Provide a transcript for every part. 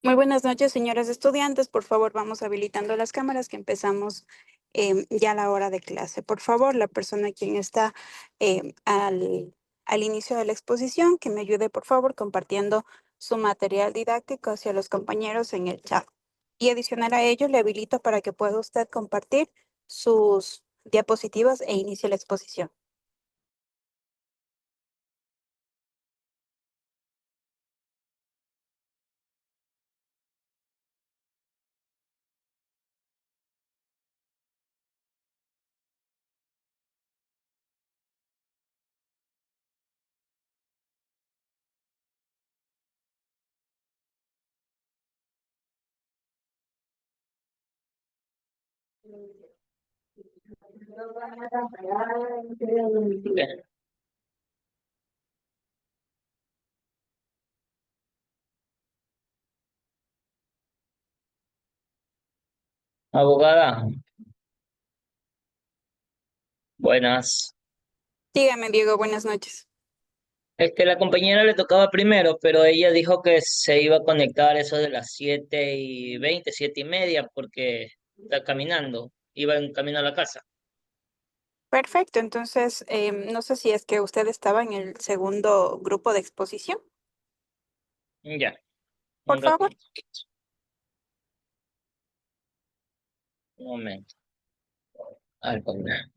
Muy buenas noches, señoras estudiantes. Por favor, vamos habilitando las cámaras que empezamos ya la hora de clase. Por favor, la persona quien está al inicio de la exposición, que me ayude, por favor, compartiendo su material didáctico hacia los compañeros en el chat. Y adicional a ello, le habilito para que pueda usted compartir sus diapositivas e inicie la exposición. Bien. Abogada, buenas. Dígame, Diego, buenas noches. La compañera le tocaba primero, pero ella dijo que se iba a conectar eso de las 7:20, 7:30, porque está caminando, iba en camino a la casa. Perfecto, entonces no sé si es que usted estaba en el segundo grupo de exposición. Ya, Por un favor. ratito, un momento. Al poner.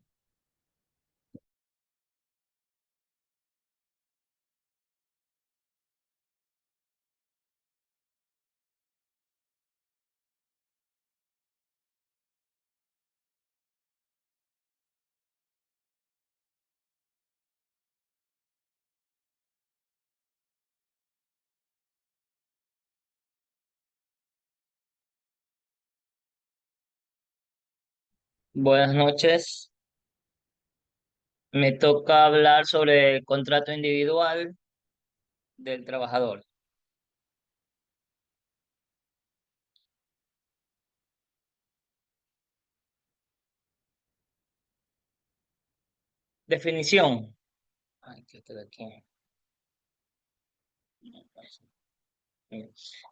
Buenas noches. Me toca hablar sobre el contrato individual del trabajador. Definición. Ay, ¿qué queda aquí?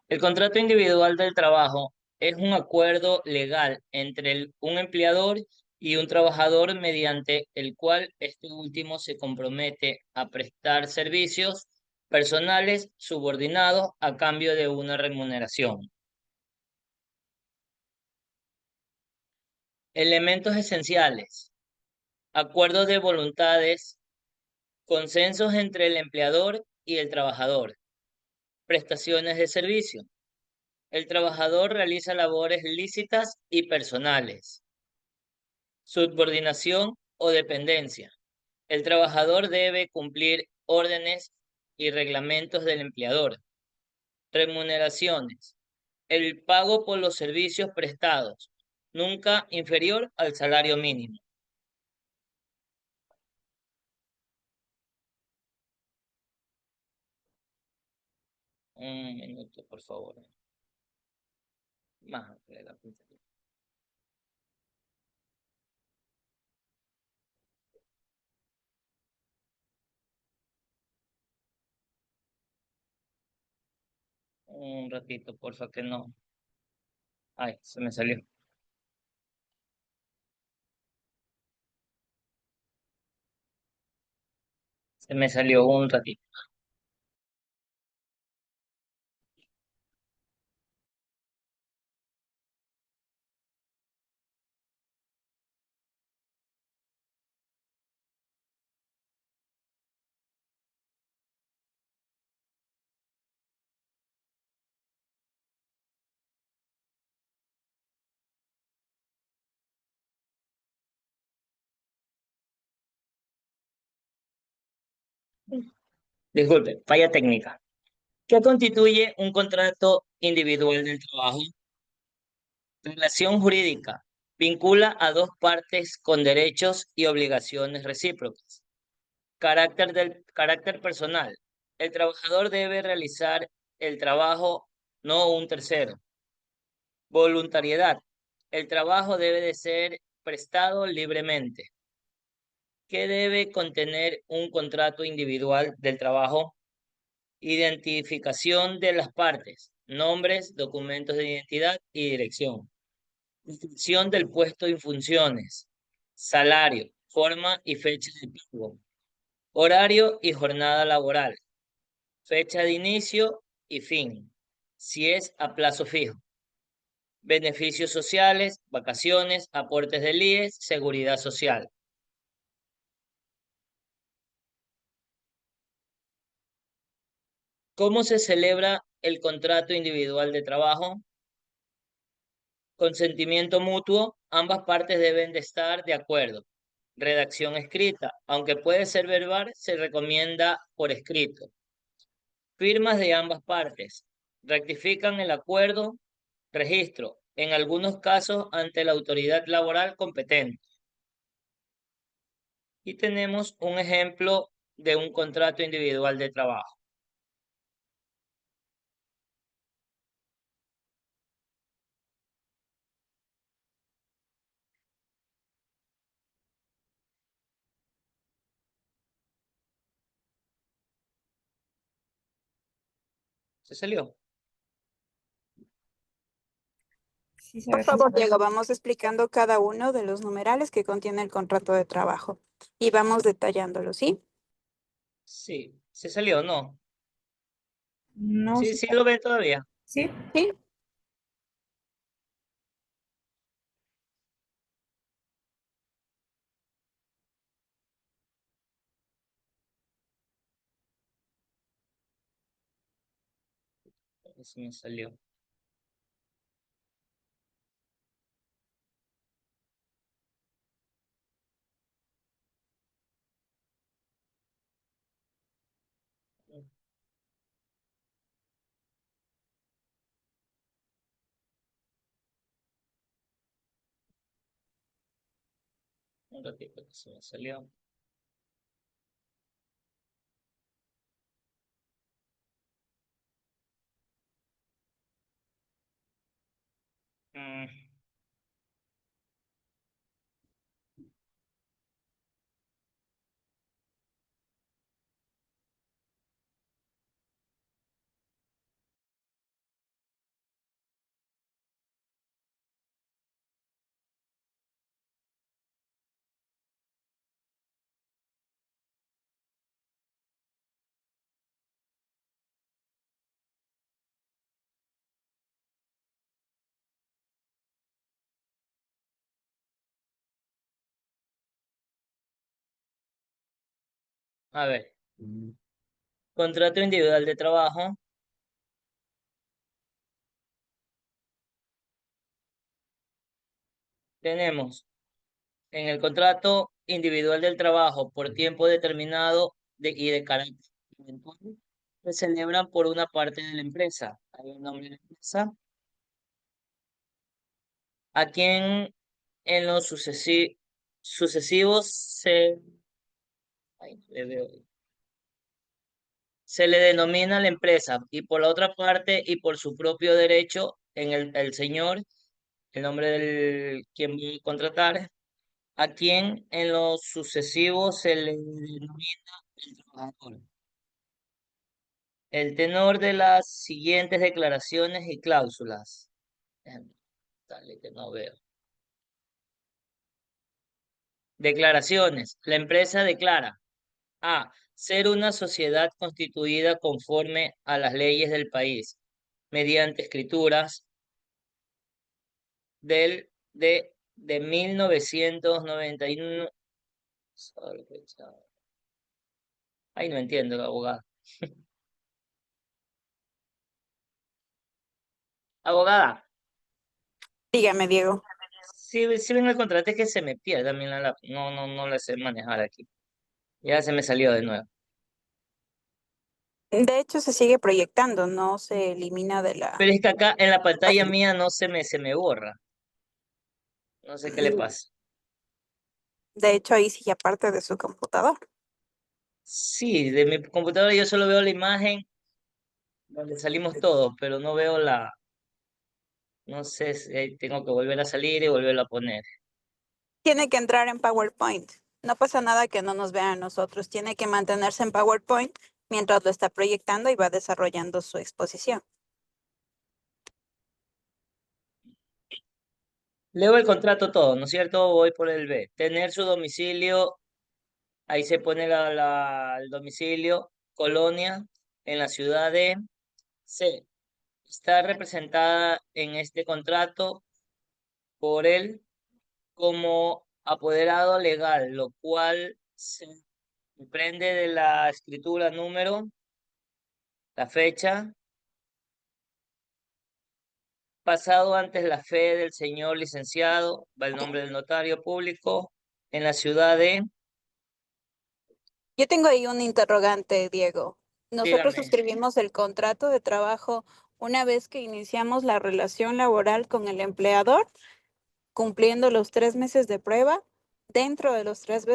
El contrato individual del trabajo es un acuerdo legal entre un empleador y un trabajador mediante el cual este último se compromete a prestar servicios personales subordinados a cambio de una remuneración. Elementos esenciales: acuerdos de voluntades, consensos entre el empleador y el trabajador, prestaciones de servicio. El trabajador realiza labores lícitas y personales. Subordinación o dependencia. El trabajador debe cumplir órdenes y reglamentos del empleador. Remuneraciones. El pago por los servicios prestados, nunca inferior al salario mínimo. Un minuto, por favor. Más, un ratito, porfa, que no. Ay, se me salió. Se me salió un ratito. Disculpe, falla técnica. ¿Qué constituye un contrato individual del trabajo? Relación jurídica. Vincula a dos partes con derechos y obligaciones recíprocas. Carácter personal. El trabajador debe realizar el trabajo, no un tercero. Voluntariedad. El trabajo debe de ser prestado libremente. ¿Qué debe contener un contrato individual del trabajo? Identificación de las partes. nombres, documentos de identidad y dirección. Descripción del puesto y funciones. Salario, forma y fecha de pago. Horario y jornada laboral. Fecha de inicio y fin, si es a plazo fijo. Beneficios sociales, vacaciones, aportes del IES, seguridad social. ¿Cómo se celebra el contrato individual de trabajo? Consentimiento mutuo, ambas partes deben de estar de acuerdo. Redacción escrita, aunque puede ser verbal, se recomienda por escrito. Firmas de ambas partes. Rectifican el acuerdo. Registro, en algunos casos ante la autoridad laboral competente. Y tenemos un ejemplo de un contrato individual de trabajo. ¿Se salió? Sí, se Por ve. favor, Diego, vamos explicando cada uno de los numerales que contiene el contrato de trabajo y vamos detallándolo, ¿sí? Sí. ¿Se salió? No. No, Sí, sí. sí lo ven todavía. Sí. Sí. Sí me salió. Un ratito que se me salió. Mm, A ver. Contrato individual de trabajo. Tenemos en el contrato individual del trabajo por tiempo determinado y de carácter eventual, se celebran por una parte de la empresa. Hay un nombre de la empresa. A quien en los sucesivos ay, no le veo. Se le denomina la empresa y por la otra parte y por su propio derecho en el señor, el nombre del quien va a contratar, a quien en lo sucesivo se le denomina el trabajador. El tenor de las siguientes declaraciones y cláusulas. Dale, que no veo. Declaraciones. La empresa declara a. Ser una sociedad constituida conforme a las leyes del país, mediante escrituras de 1991. Ay, no entiendo, abogada. Abogada, Dígame, Diego. si ven el contrato es que se me pierde también la lápiz. No la sé manejar aquí. Ya se me salió de nuevo. De hecho, se sigue proyectando, no se elimina de la Pero es que acá en la pantalla página. mía no se me borra. No sé qué le pasa. De hecho, ahí sí ya parte de su computador. Sí, de mi computadora yo solo veo la imagen donde salimos todos, pero no veo no sé si ahí tengo que volver a salir y volverlo a poner. Tiene que entrar en PowerPoint. No pasa nada que no nos vean a nosotros. Tiene que mantenerse en PowerPoint mientras lo está proyectando y va desarrollando su exposición. Leo el contrato todo, ¿no es cierto? Voy por el B. Tener su domicilio, ahí se pone el domicilio, colonia, en la ciudad de C. Está representada en este contrato por él como apoderado legal, lo cual se comprende de la escritura número, la fecha, pasado antes la fe del señor licenciado, va el nombre del notario público, en la ciudad de, Yo tengo ahí un interrogante, Diego. Nosotros dígame, suscribimos el contrato de trabajo una vez que iniciamos la relación laboral con el empleador, cumpliendo los 3 meses de prueba, dentro de los 3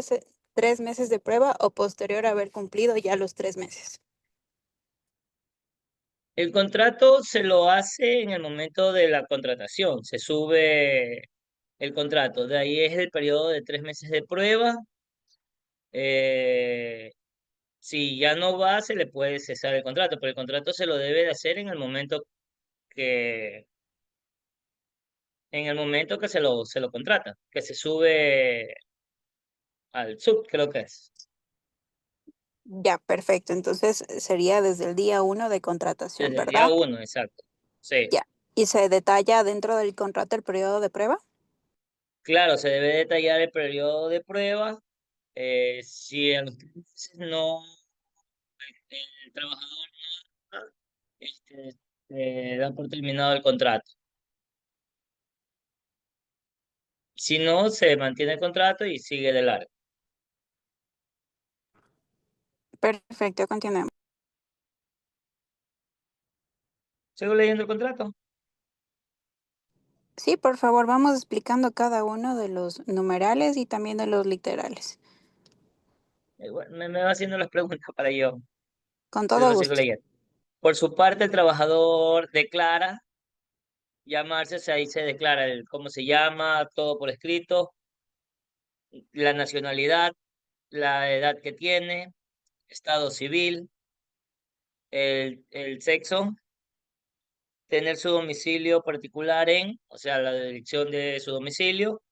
meses de prueba o posterior a haber cumplido ya los 3 meses. el contrato se lo hace en el momento de la contratación, se sube el contrato, de ahí es el periodo de 3 meses de prueba. eh, si ya no va, se le puede cesar el contrato, pero el contrato se lo debe de hacer que, en el momento que se lo contrata, que se sube al sub, creo que es. Ya, perfecto. Entonces sería desde el día 1 de contratación, Desde el día ¿verdad? uno, exacto. Sí. Ya. ¿Y se detalla dentro del contrato el periodo de prueba? Claro, se debe detallar el periodo de prueba. Si a los 3 meses no, el trabajador no, este, da por terminado el contrato. Si no, se mantiene el contrato y sigue de largo. Perfecto, continuemos. ¿Sigo leyendo el contrato? Sí, por favor, vamos explicando cada uno de los numerales y también de los literales. Bueno, me va haciendo las preguntas para yo. Con Yo todo lo sigo gusto. leyendo. Por su parte, el trabajador declara llamarse, o sea, ahí se declara cómo se llama, todo por escrito, la nacionalidad, la edad que tiene, estado civil, el sexo, tener su domicilio particular o sea, la dirección de su domicilio,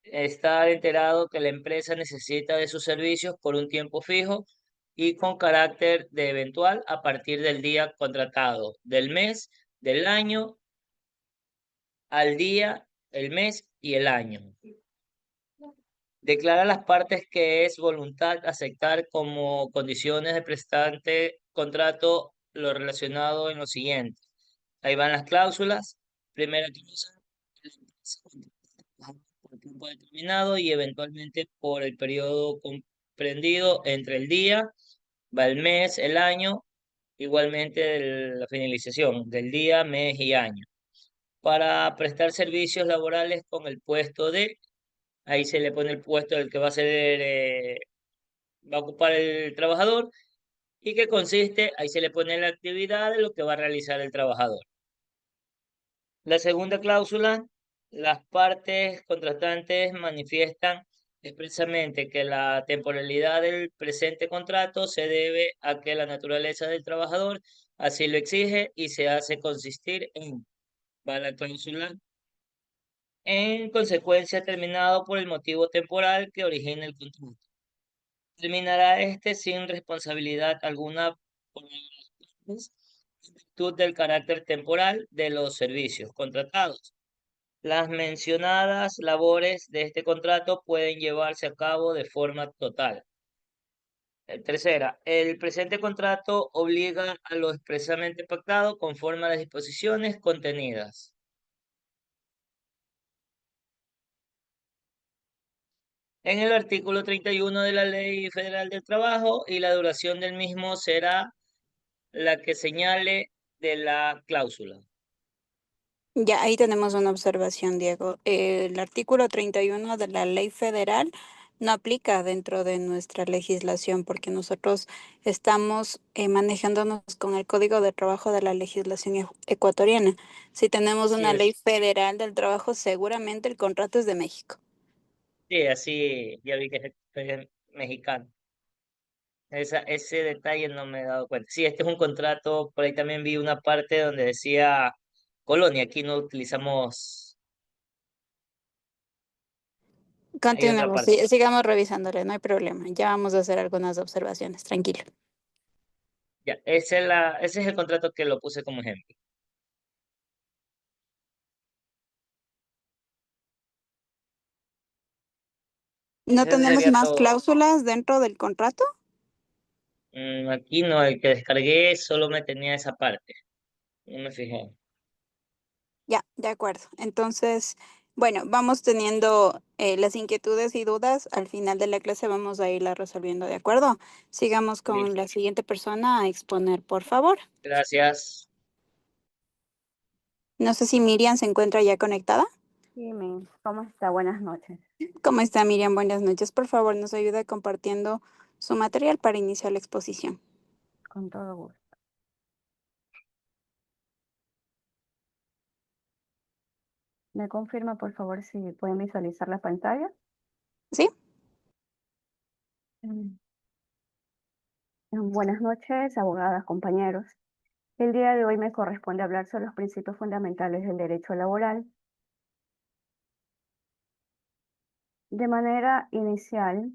estar enterado que la empresa necesita de sus servicios por un tiempo fijo y con carácter de eventual a partir del día contratado, del mes, del año, al día, el mes y el año. Declara a las partes que es voluntad aceptar como condiciones de prestante contrato lo relacionado en lo siguiente. Ahí van las cláusulas. Primera cláusula, la empresa contrata por tiempo determinado y eventualmente por el periodo comprendido entre el día, va el mes, el año, igualmente la finalización del día, mes y año, para prestar servicios laborales con el puesto de, ahí se le pone el puesto del que va a ocupar el trabajador y que consiste, ahí se le pone la actividad de lo que va a realizar el trabajador. La segunda cláusula, las partes contratantes manifiestan expresamente que la temporalidad del presente contrato se debe a que la naturaleza del trabajador así lo exige y se hace consistir en, va la cláusula, en consecuencia terminado por el motivo temporal que origina el contrato. Terminará este sin responsabilidad alguna por las partes en virtud del carácter temporal de los servicios contratados. Las mencionadas labores de este contrato pueden llevarse a cabo de forma total. Tercera, el presente contrato obliga a lo expresamente pactado conforme a las disposiciones contenidas. En el artículo 31 de la Ley Federal del Trabajo y la duración del mismo será la que señale de la cláusula. Ya, ahí tenemos una observación, Diego. El artículo 31 de la ley federal no aplica dentro de nuestra legislación porque nosotros estamos manejándonos con el Código de Trabajo de la legislación ecuatoriana. Si tenemos Así una ley es. federal del trabajo, seguramente el contrato es de México. Sí, así ya vi que es mexicano. Ese detalle no me he dado cuenta. Sí, este es un contrato, por ahí también vi una parte donde decía colonia. Aquí no utilizamos, hay otra Continuemos, parte. sigamos revisándole, no hay problema. Ya vamos a hacer algunas observaciones, tranquilo. Ya, ese es el contrato que lo puse como ejemplo. ¿No Ese tenemos sería más todo. cláusulas dentro del contrato? Aquí no, el que descargué solo me tenía esa parte. No me fijé. Ya, de acuerdo. Entonces, bueno, vamos teniendo las inquietudes y dudas. Al final de la clase vamos a irla resolviendo, ¿de acuerdo? Sigamos con Listo. la siguiente persona a exponer, por favor. Gracias. No sé si Miriam se encuentra ya conectada. Sí, ¿cómo está? Buenas noches. ¿Cómo está Miriam? Buenas noches. Por favor, nos ayuda compartiendo su material para iniciar la exposición. Con todo gusto. ¿Me confirma, por favor, si pueden visualizar la pantalla? ¿Sí? Mm. Buenas noches, abogadas, compañeros. El día de hoy me corresponde hablar sobre los principios fundamentales del derecho laboral. De manera inicial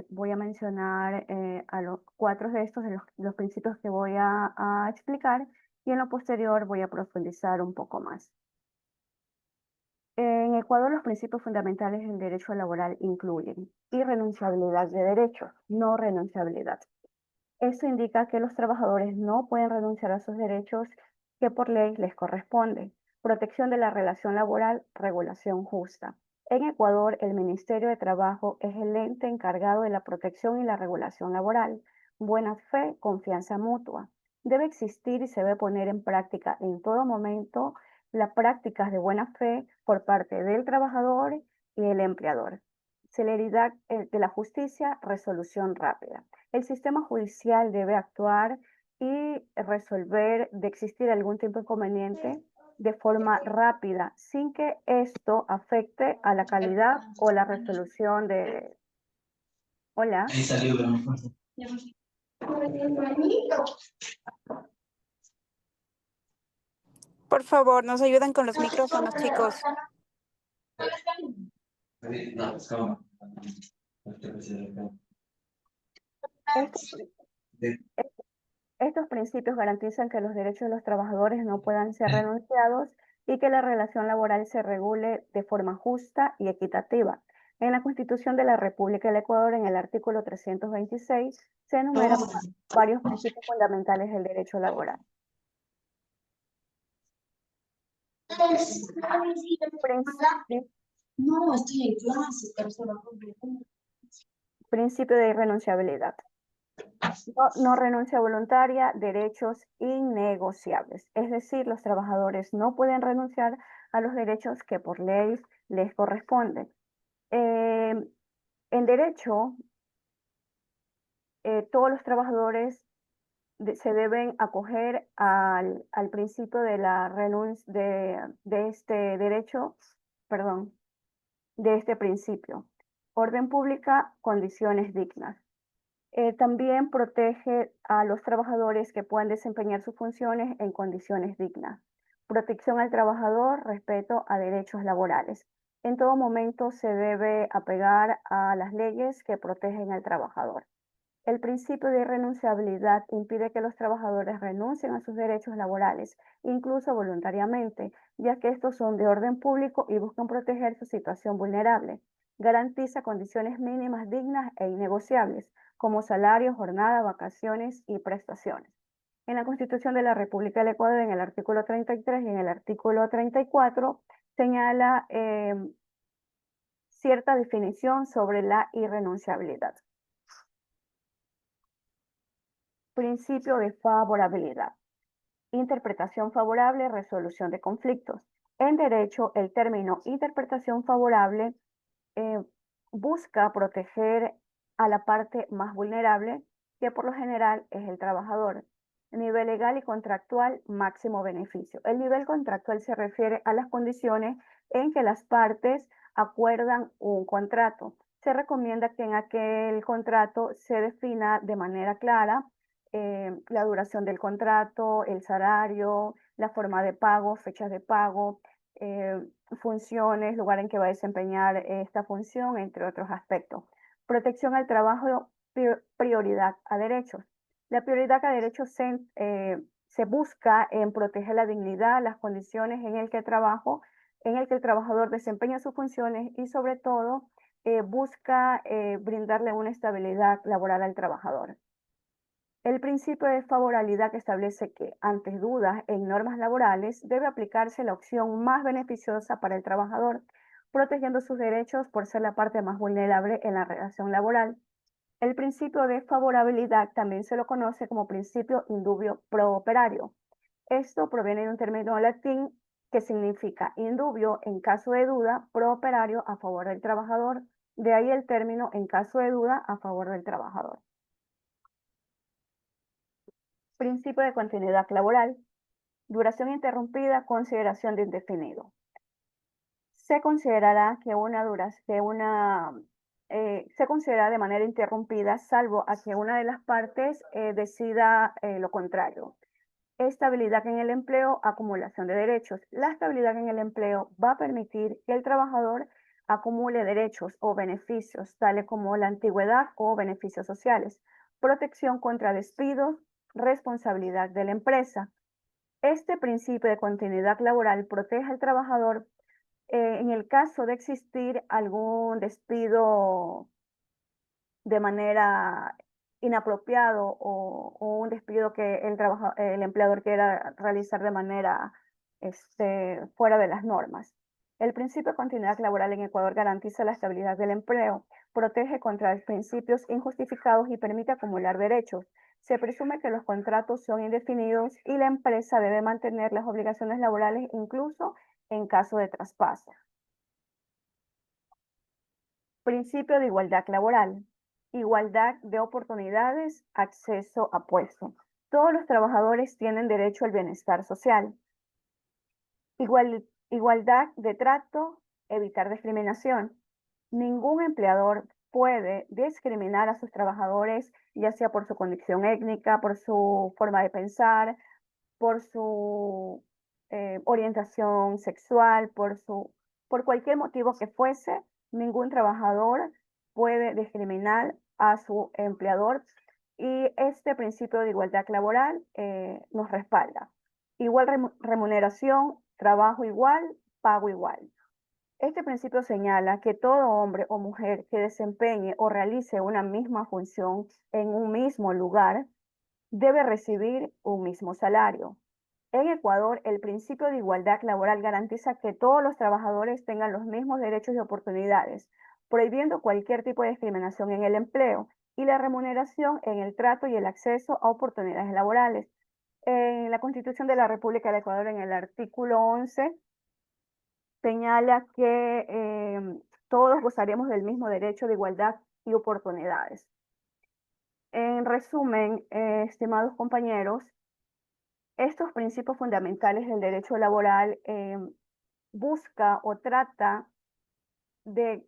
voy a mencionar a los 4 de estos de los principios que voy a explicar y en lo posterior voy a profundizar un poco más. En Ecuador, los principios fundamentales del derecho laboral incluyen irrenunciabilidad de derechos, no renunciabilidad. Esto indica que los trabajadores no pueden renunciar a sus derechos que por ley les corresponden. Protección de la relación laboral, regulación justa. En Ecuador, el Ministerio de Trabajo es el ente encargado de la protección y la regulación laboral. Buena fe, confianza mutua. Debe existir y se debe poner en práctica en todo momento las prácticas de buena fe por parte del trabajador y el empleador. Celeridad de la justicia, resolución rápida. El sistema judicial debe actuar y resolver de existir algún tipo de inconveniente de forma rápida, sin que esto afecte a la calidad o la resolución de... Hola. Ahí salió, pero no. Por favor, nos ayudan con los micrófonos, chicos. No, es como- Estos principios garantizan que los derechos de los trabajadores no puedan ser renunciados y que la relación laboral se regule de forma justa y equitativa. En la Constitución de la República del Ecuador, en el artículo 326, se enumeran varios principios fundamentales del derecho laboral. No, estoy en clase, pero se va a completar. Principio de irrenunciabilidad. No renuncia voluntaria, derechos innegociables. Es decir, los trabajadores no pueden renunciar a los derechos que por ley les corresponden. En derecho, todos los trabajadores se deben acoger al principio de la renuncia de este derecho, perdón, de este principio. Orden pública, condiciones dignas. También protege a los trabajadores que puedan desempeñar sus funciones en condiciones dignas. Protección al trabajador, respeto a derechos laborales. En todo momento se debe apegar a las leyes que protegen al trabajador. El principio de irrenunciabilidad impide que los trabajadores renuncien a sus derechos laborales, incluso voluntariamente, ya que estos son de orden público y buscan proteger su situación vulnerable. Garantiza condiciones mínimas dignas e innegociables, como salario, jornada, vacaciones y prestaciones. En la Constitución de la República del Ecuador, en el artículo 33 y en el artículo 34, señala cierta definición sobre la irrenunciabilidad. Principio de favorabilidad. Interpretación favorable, resolución de conflictos. En derecho, el término interpretación favorable busca proteger a la parte más vulnerable, que por lo general es el trabajador. Nivel legal y contractual, máximo beneficio. El nivel contractual se refiere a las condiciones en que las partes acuerdan un contrato. Se recomienda que en aquel contrato se defina de manera clara la duración del contrato, el salario, la forma de pago, fechas de pago, funciones, lugar en que va a desempeñar esta función, entre otros aspectos. Protección al trabajo, prioridad a derechos. La prioridad a derechos se busca en proteger la dignidad, las condiciones en el que el trabajador desempeña sus funciones y sobre todo busca brindarle una estabilidad laboral al trabajador. El principio de favorabilidad establece que, ante dudas en normas laborales, debe aplicarse la opción más beneficiosa para el trabajador, protegiendo sus derechos por ser la parte más vulnerable en la relación laboral. El principio de favorabilidad también se lo conoce como principio indubio pro operario. Esto proviene de un término latín que significa indubio en caso de duda, pro operario a favor del trabajador. De ahí el término en caso de duda a favor del trabajador. Principio de continuidad laboral. Duración interrumpida, consideración de indefinido. Se considerará que se considera de manera interrumpida, salvo a que una de las partes decida lo contrario. Estabilidad en el empleo, acumulación de derechos. La estabilidad en el empleo va a permitir que el trabajador acumule derechos o beneficios, tales como la antigüedad o beneficios sociales, protección contra despidos, responsabilidad de la empresa. Este principio de continuidad laboral protege al trabajador en el caso de existir algún despido de manera inapropiado o un despido que el empleador quiera realizar de manera fuera de las normas. El principio de continuidad laboral en Ecuador garantiza la estabilidad del empleo, protege contra los principios injustificados y permite acumular derechos. Se presume que los contratos son indefinidos y la empresa debe mantener las obligaciones laborales incluso en caso de traspaso. Principio de igualdad laboral. Igualdad de oportunidades, acceso a puestos. Todos los trabajadores tienen derecho al bienestar social. Igualdad de trato, evitar discriminación. Ningún empleador puede discriminar a sus trabajadores, ya sea por su condición étnica, por su forma de pensar, por su orientación sexual, por cualquier motivo que fuese. Ningún trabajador puede discriminar a su empleador y este principio de igualdad laboral nos respalda. Igual remuneración, trabajo igual, pago igual. Este principio señala que todo hombre o mujer que desempeñe o realice una misma función en un mismo lugar debe recibir un mismo salario. En Ecuador, el principio de igualdad laboral garantiza que todos los trabajadores tengan los mismos derechos y oportunidades, prohibiendo cualquier tipo de discriminación en el empleo y la remuneración en el trato y el acceso a oportunidades laborales. En la Constitución de la República de Ecuador, en el artículo 11, señala que todos gozaremos del mismo derecho de igualdad y oportunidades. En resumen, estimados compañeros, estos principios fundamentales del derecho laboral busca o trata de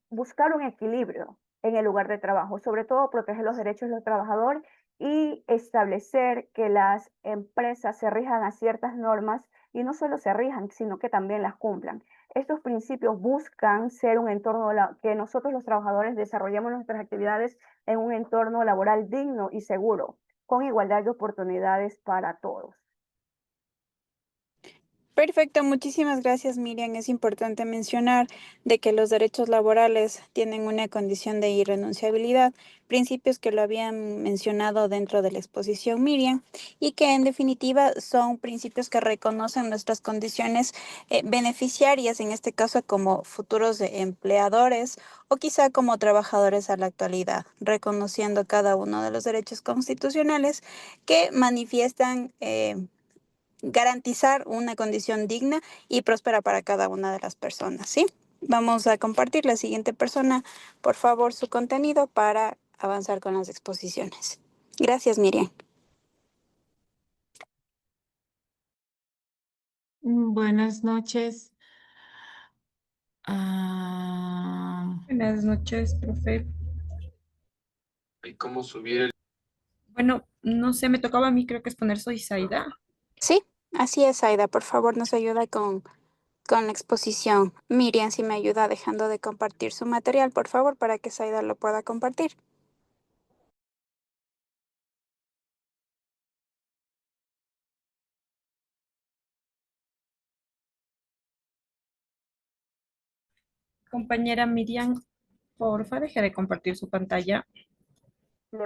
buscar un equilibrio en el lugar de trabajo, sobre todo proteger los derechos del trabajador y establecer que las empresas se rijan a ciertas normas y no solo se rijan, sino que también las cumplan. Estos principios buscan ser un entorno que nosotros los trabajadores desarrollemos nuestras actividades en un entorno laboral digno y seguro, con igualdad de oportunidades para todos. Perfecto, muchísimas gracias, Miriam. Es importante mencionar de que los derechos laborales tienen una condición de irrenunciabilidad, principios que lo habían mencionado dentro de la exposición Miriam, y que en definitiva son principios que reconocen nuestras condiciones beneficiarias, en este caso como futuros empleadores o quizá como trabajadores a la actualidad, reconociendo cada uno de los derechos constitucionales que manifiestan garantizar una condición digna y próspera para cada una de las personas, ¿sí? Vamos a compartir la siguiente persona, por favor, su contenido para avanzar con las exposiciones. Gracias, Miriam. Buenas noches. Buenas noches, profe. ¿Y cómo subir el Bueno, no sé, me tocaba a mí, creo que es poner soy Zaida. Sí, así es, Aida. Por favor, nos ayuda con la exposición. Miriam, si me ayuda dejando de compartir su material, por favor, para que Saida lo pueda compartir. Compañera Miriam, porfa, deje de compartir su pantalla. Si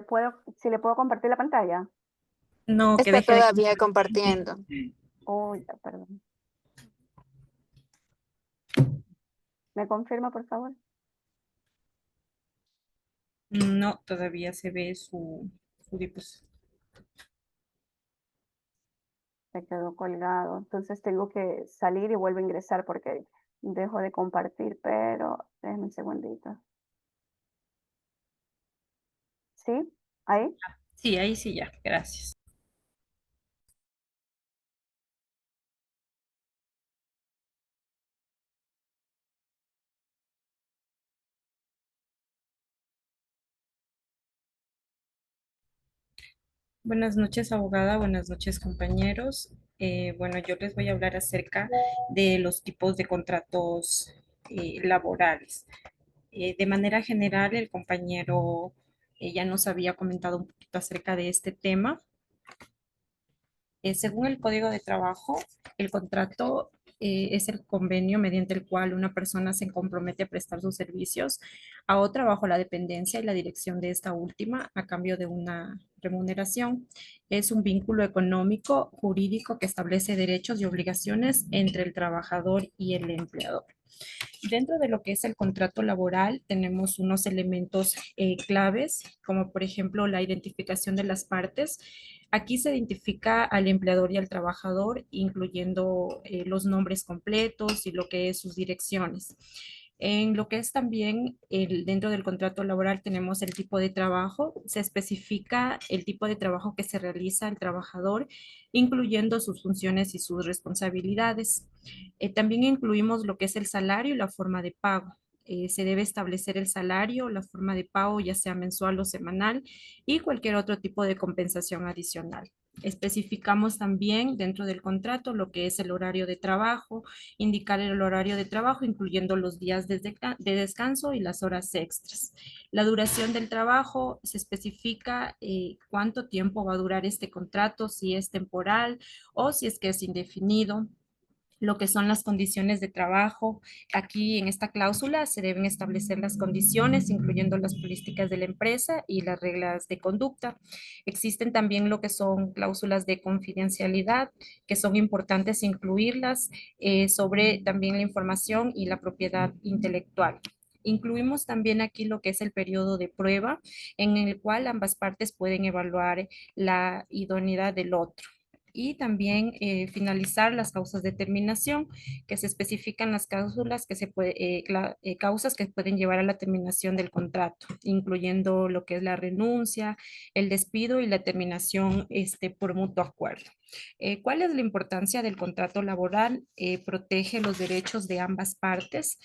le puedo compartir la pantalla. No, que Está deje de todavía compartir. compartiendo. Oh, ya, perdón. ¿Me confirma, por favor? No, todavía se ve su diapositiva. Se quedó colgado. Entonces tengo que salir y vuelvo a ingresar porque dejo de compartir, pero déjame un segundito. ¿Sí? ¿Ahí? Sí, ahí sí ya, gracias. Buenas noches, abogada. Buenas noches, compañeros. Bueno, yo les voy a hablar acerca de los tipos de contratos laborales. De manera general, el compañero ya nos había comentado un poquito acerca de este tema. Según el Código de Trabajo, el contrato es el convenio mediante el cual una persona se compromete a prestar sus servicios a otra bajo la dependencia y la dirección de esta última a cambio de una remuneración. Es un vínculo económico, jurídico que establece derechos y obligaciones entre el trabajador y el empleador. Dentro de lo que es el contrato laboral, tenemos unos elementos claves, como por ejemplo la identificación de las partes. Aquí se identifica al empleador y al trabajador, incluyendo los nombres completos y lo que es sus direcciones. En lo que es también dentro del contrato laboral tenemos el tipo de trabajo, se especifica el tipo de trabajo que se realiza al trabajador, incluyendo sus funciones y sus responsabilidades. También incluimos lo que es el salario y la forma de pago. Se debe establecer el salario, la forma de pago, ya sea mensual o semanal, y cualquier otro tipo de compensación adicional. Especificamos también dentro del contrato lo que es el horario de trabajo, indicar el horario de trabajo, incluyendo los días de descanso y las horas extras. La duración del trabajo se especifica cuánto tiempo va a durar este contrato, si es temporal o si es que es indefinido, lo que son las condiciones de trabajo. Aquí en esta cláusula se deben establecer las condiciones, incluyendo las políticas de la empresa y las reglas de conducta. Existen también lo que son cláusulas de confidencialidad, que son importantes incluirlas sobre también la información y la propiedad intelectual. Incluimos también aquí lo que es el periodo de prueba, en el cual ambas partes pueden evaluar la idoneidad del otro y también finalizar las causas de terminación, que se especifican las cláusulas que causas que pueden llevar a la terminación del contrato, incluyendo lo que es la renuncia, el despido y la terminación por mutuo acuerdo. ¿Cuál es la importancia del contrato laboral? Protege los derechos de ambas partes.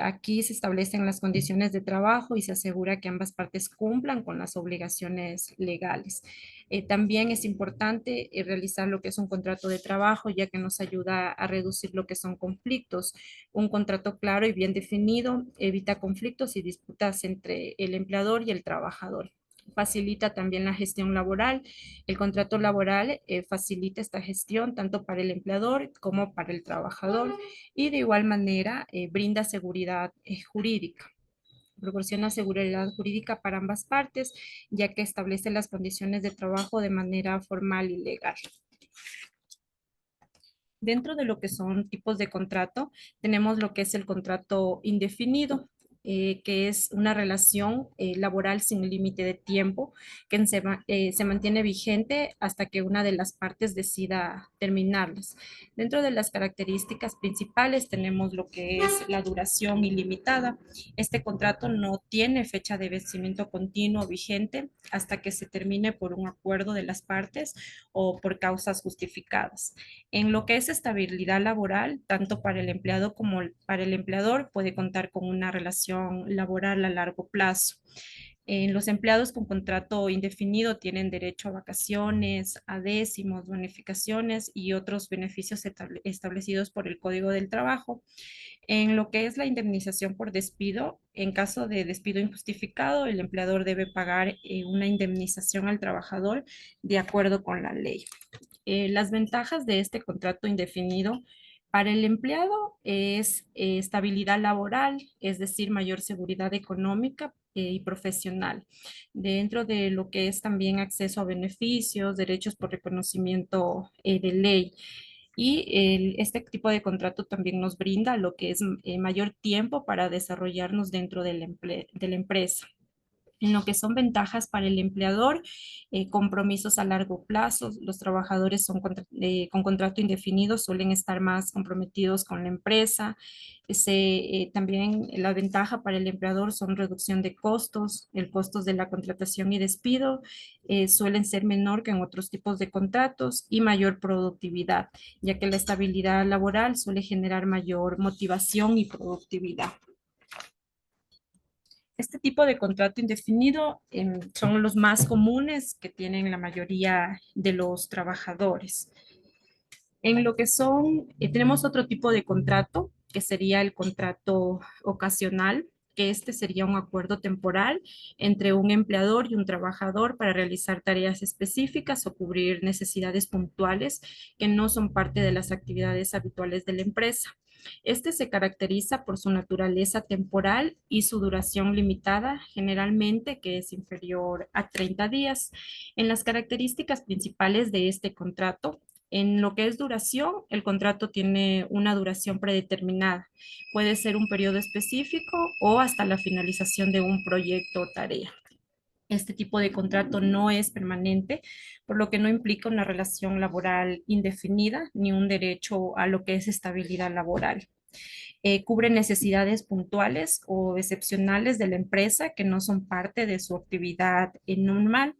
Aquí se establecen las condiciones de trabajo y se asegura que ambas partes cumplan con las obligaciones legales. También es importante realizar lo que es un contrato de trabajo, ya que nos ayuda a reducir lo que son conflictos. Un contrato claro y bien definido evita conflictos y disputas entre el empleador y el trabajador. Facilita también la gestión laboral. El contrato laboral facilita esta gestión tanto para el empleador como para el trabajador y de igual manera brinda seguridad jurídica. Proporciona seguridad jurídica para ambas partes, ya que establece las condiciones de trabajo de manera formal y legal. Dentro de lo que son tipos de contrato, tenemos lo que es el contrato indefinido, que es una relación laboral sin límite de tiempo que se mantiene vigente hasta que una de las partes decida terminarlas. Dentro de las características principales tenemos lo que es la duración ilimitada. Este contrato no tiene fecha de vencimiento continuo vigente hasta que se termine por un acuerdo de las partes o por causas justificadas. En lo que es estabilidad laboral, tanto para el empleado como para el empleador, puede contar con una relación laboral a largo plazo. Los empleados con contrato indefinido tienen derecho a vacaciones, a décimos, bonificaciones y otros beneficios establecidos por el Código del Trabajo. En lo que es la indemnización por despido, en caso de despido injustificado, el empleador debe pagar una indemnización al trabajador de acuerdo con la ley. Las ventajas de este contrato indefinido para el empleado es estabilidad laboral, es decir, mayor seguridad económica y profesional. Dentro de lo que es también acceso a beneficios, derechos por reconocimiento de ley. Y este tipo de contrato también nos brinda lo que es mayor tiempo para desarrollarnos dentro de la empresa. En lo que son ventajas para el empleador, compromisos a largo plazo. Los trabajadores con contrato indefinido suelen estar más comprometidos con la empresa. También la ventaja para el empleador son reducción de costos. El costos de la contratación y despido suelen ser menor que en otros tipos de contratos y mayor productividad, ya que la estabilidad laboral suele generar mayor motivación y productividad. Este tipo de contrato indefinido son los más comunes que tienen la mayoría de los trabajadores. En lo que tenemos otro tipo de contrato, que sería el contrato ocasional, que este sería un acuerdo temporal entre un empleador y un trabajador para realizar tareas específicas o cubrir necesidades puntuales que no son parte de las actividades habituales de la empresa. Este se caracteriza por su naturaleza temporal y su duración limitada, generalmente que es inferior a 30 días. En las características principales de este contrato, en lo que es duración, el contrato tiene una duración predeterminada. Puede ser un periodo específico o hasta la finalización de un proyecto o tarea. Este tipo de contrato no es permanente, por lo que no implica una relación laboral indefinida ni un derecho a lo que es estabilidad laboral. Cubre necesidades puntuales o excepcionales de la empresa que no son parte de su actividad normal.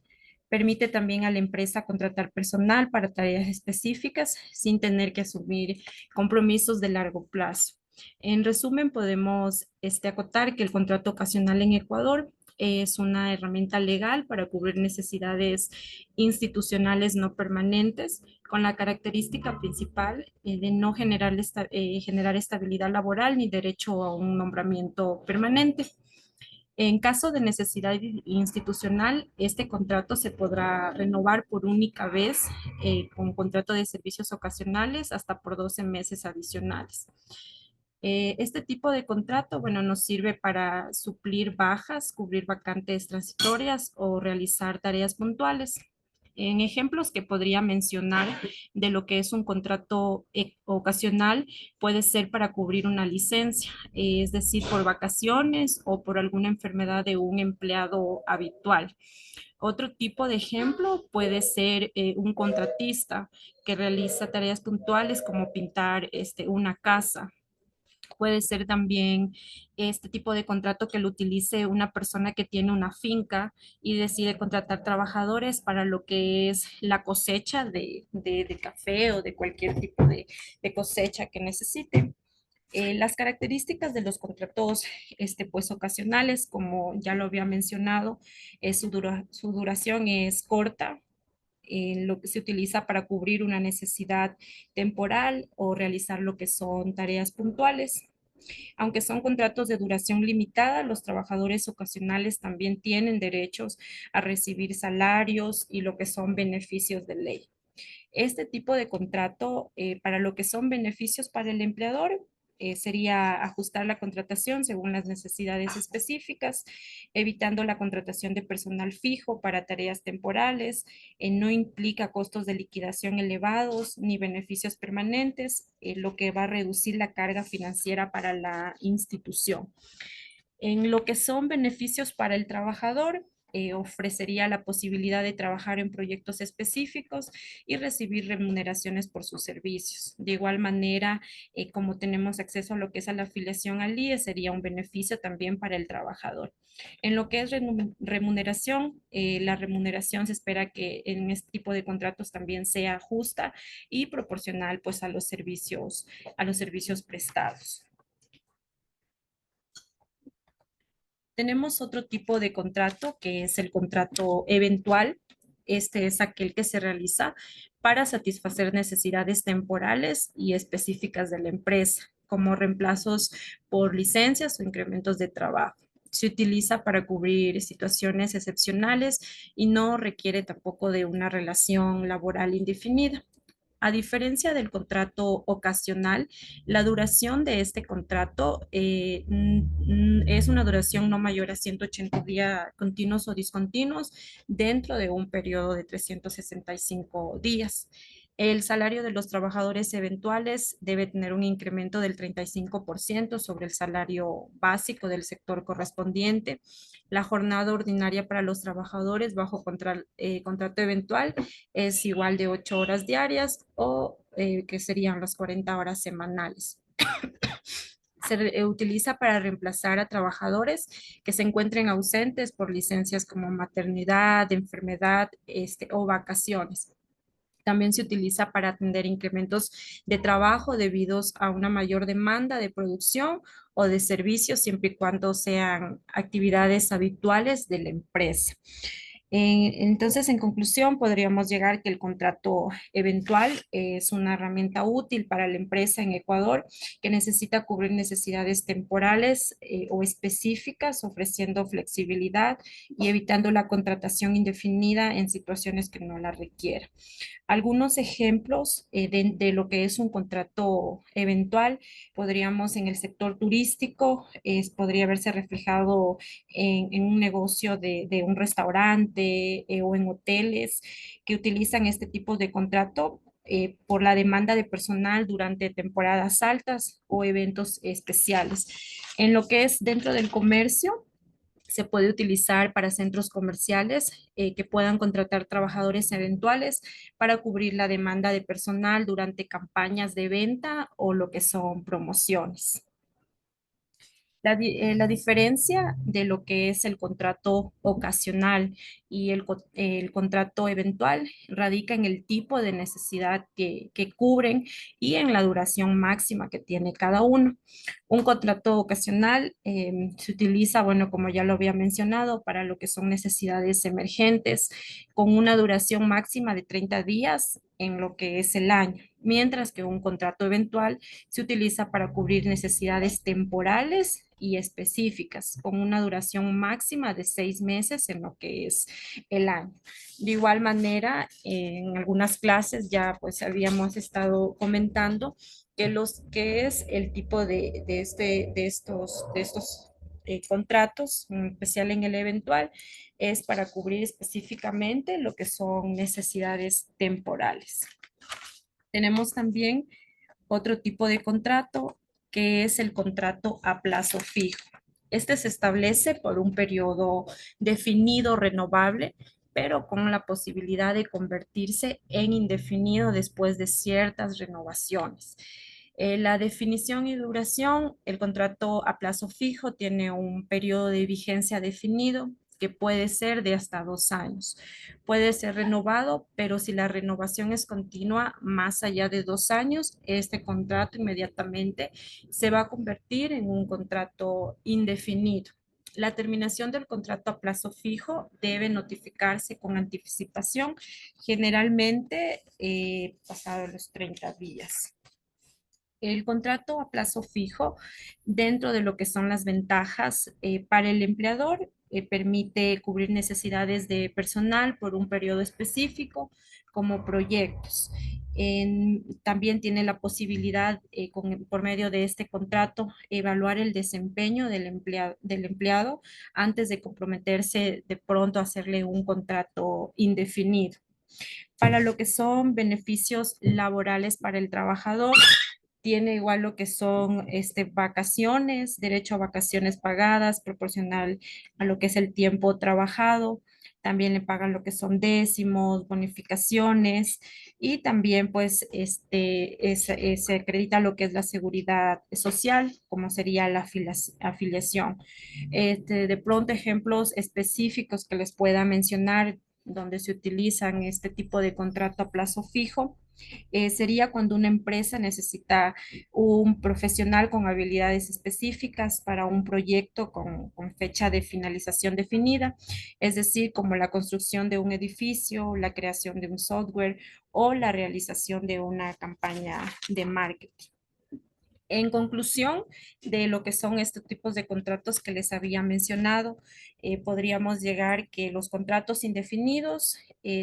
Permite también a la empresa contratar personal para tareas específicas sin tener que asumir compromisos de largo plazo. En resumen, podemos acotar que el contrato ocasional en Ecuador es una herramienta legal para cubrir necesidades institucionales no permanentes, con la característica principal de no generar estabilidad laboral ni derecho a un nombramiento permanente. En caso de necesidad institucional, este contrato se podrá renovar por única vez con contrato de servicios ocasionales hasta por 12 meses adicionales. Este tipo de contrato, bueno, nos sirve para suplir bajas, cubrir vacantes transitorias o realizar tareas puntuales. En ejemplos que podría mencionar de lo que es un contrato ocasional, puede ser para cubrir una licencia, es decir, por vacaciones o por alguna enfermedad de un empleado habitual. Otro tipo de ejemplo puede ser un contratista que realiza tareas puntuales como pintar una casa. Puede ser también este tipo de contrato que lo utilice una persona que tiene una finca y decide contratar trabajadores para lo que es la cosecha de café o de cualquier tipo de cosecha que necesite. Las características de los contratos pues, ocasionales, como ya lo había mencionado, su duración es corta, lo que se utiliza para cubrir una necesidad temporal o realizar lo que son tareas puntuales. Aunque son contratos de duración limitada, los trabajadores ocasionales también tienen derechos a recibir salarios y lo que son beneficios de ley. Este tipo de contrato, para lo que son beneficios para el empleador, sería ajustar la contratación según las necesidades específicas, evitando la contratación de personal fijo para tareas temporales, no implica costos de liquidación elevados ni beneficios permanentes, lo que va a reducir la carga financiera para la institución. En lo que son beneficios para el trabajador, ofrecería la posibilidad de trabajar en proyectos específicos y recibir remuneraciones por sus servicios. De igual manera, como tenemos acceso a lo que es a la afiliación al IE, sería un beneficio también para el trabajador. En lo que es remuneración, la remuneración se espera que en este tipo de contratos también sea justa y proporcional pues a los servicios prestados. Tenemos otro tipo de contrato que es el contrato eventual. Este es aquel que se realiza para satisfacer necesidades temporales y específicas de la empresa, como reemplazos por licencias o incrementos de trabajo. Se utiliza para cubrir situaciones excepcionales y no requiere tampoco de una relación laboral indefinida. A diferencia del contrato ocasional, la duración de este contrato es una duración no mayor a 180 días continuos o discontinuos dentro de un periodo de 365 días. El salario de los trabajadores eventuales debe tener un incremento del 35% sobre el salario básico del sector correspondiente. La jornada ordinaria para los trabajadores bajo contrato eventual es igual de 8 horas diarias o que serían las 40 horas semanales. Utiliza para reemplazar a trabajadores que se encuentren ausentes por licencias como maternidad, enfermedad, o vacaciones. También se utiliza para atender incrementos de trabajo debidos a una mayor demanda de producción o de servicios, siempre y cuando sean actividades habituales de la empresa. Entonces, en conclusión, podríamos llegar que el contrato eventual es una herramienta útil para la empresa en Ecuador que necesita cubrir necesidades temporales o específicas, ofreciendo flexibilidad y evitando la contratación indefinida en situaciones que no la requieran. Algunos ejemplos de lo que es un contrato eventual, podríamos en el sector turístico, podría verse reflejado en un negocio de un restaurante o en hoteles que utilizan este tipo de contrato por la demanda de personal durante temporadas altas o eventos especiales. En lo que es dentro del comercio, se puede utilizar para centros comerciales que puedan contratar trabajadores eventuales para cubrir la demanda de personal durante campañas de venta o lo que son promociones. La diferencia de lo que es el contrato ocasional y el contrato eventual radica en el tipo de necesidad que cubren y en la duración máxima que tiene cada uno. Un contrato ocasional se utiliza, bueno, como ya lo había mencionado, para lo que son necesidades emergentes, con una duración máxima de 30 días en lo que es el año, mientras que un contrato eventual se utiliza para cubrir necesidades temporales y específicas, con una duración máxima de 6 meses en lo que es el año. De igual manera, en algunas clases ya pues habíamos estado comentando que es el tipo de estos contratos, en especial en el eventual, es para cubrir específicamente lo que son necesidades temporales. Tenemos también otro tipo de contrato que es el contrato a plazo fijo. Este se establece por un periodo definido, renovable, pero con la posibilidad de convertirse en indefinido después de ciertas renovaciones. La definición y duración, el contrato a plazo fijo tiene un periodo de vigencia definido que puede ser de hasta 2 años. Puede ser renovado, pero si la renovación es continua más allá de 2 años, este contrato inmediatamente se va a convertir en un contrato indefinido. La terminación del contrato a plazo fijo debe notificarse con anticipación, generalmente pasado los 30 días. El contrato a plazo fijo, dentro de lo que son las ventajas para el empleador, permite cubrir necesidades de personal por un periodo específico, como proyectos. También tiene la posibilidad, por medio de este contrato, evaluar el desempeño del empleado antes de comprometerse de pronto a hacerle un contrato indefinido. Para lo que son beneficios laborales para el trabajador, tiene igual lo que son vacaciones, derecho a vacaciones pagadas, proporcional a lo que es el tiempo trabajado. También le pagan lo que son décimos, bonificaciones y también pues se acredita lo que es la seguridad social, como sería la afiliación. De pronto ejemplos específicos que les pueda mencionar donde se utilizan este tipo de contrato a plazo fijo Sería cuando una empresa necesita un profesional con habilidades específicas para un proyecto con fecha de finalización definida, es decir, como la construcción de un edificio, la creación de un software o la realización de una campaña de marketing. En conclusión de lo que son estos tipos de contratos que les había mencionado, podríamos llegar que los contratos indefinidos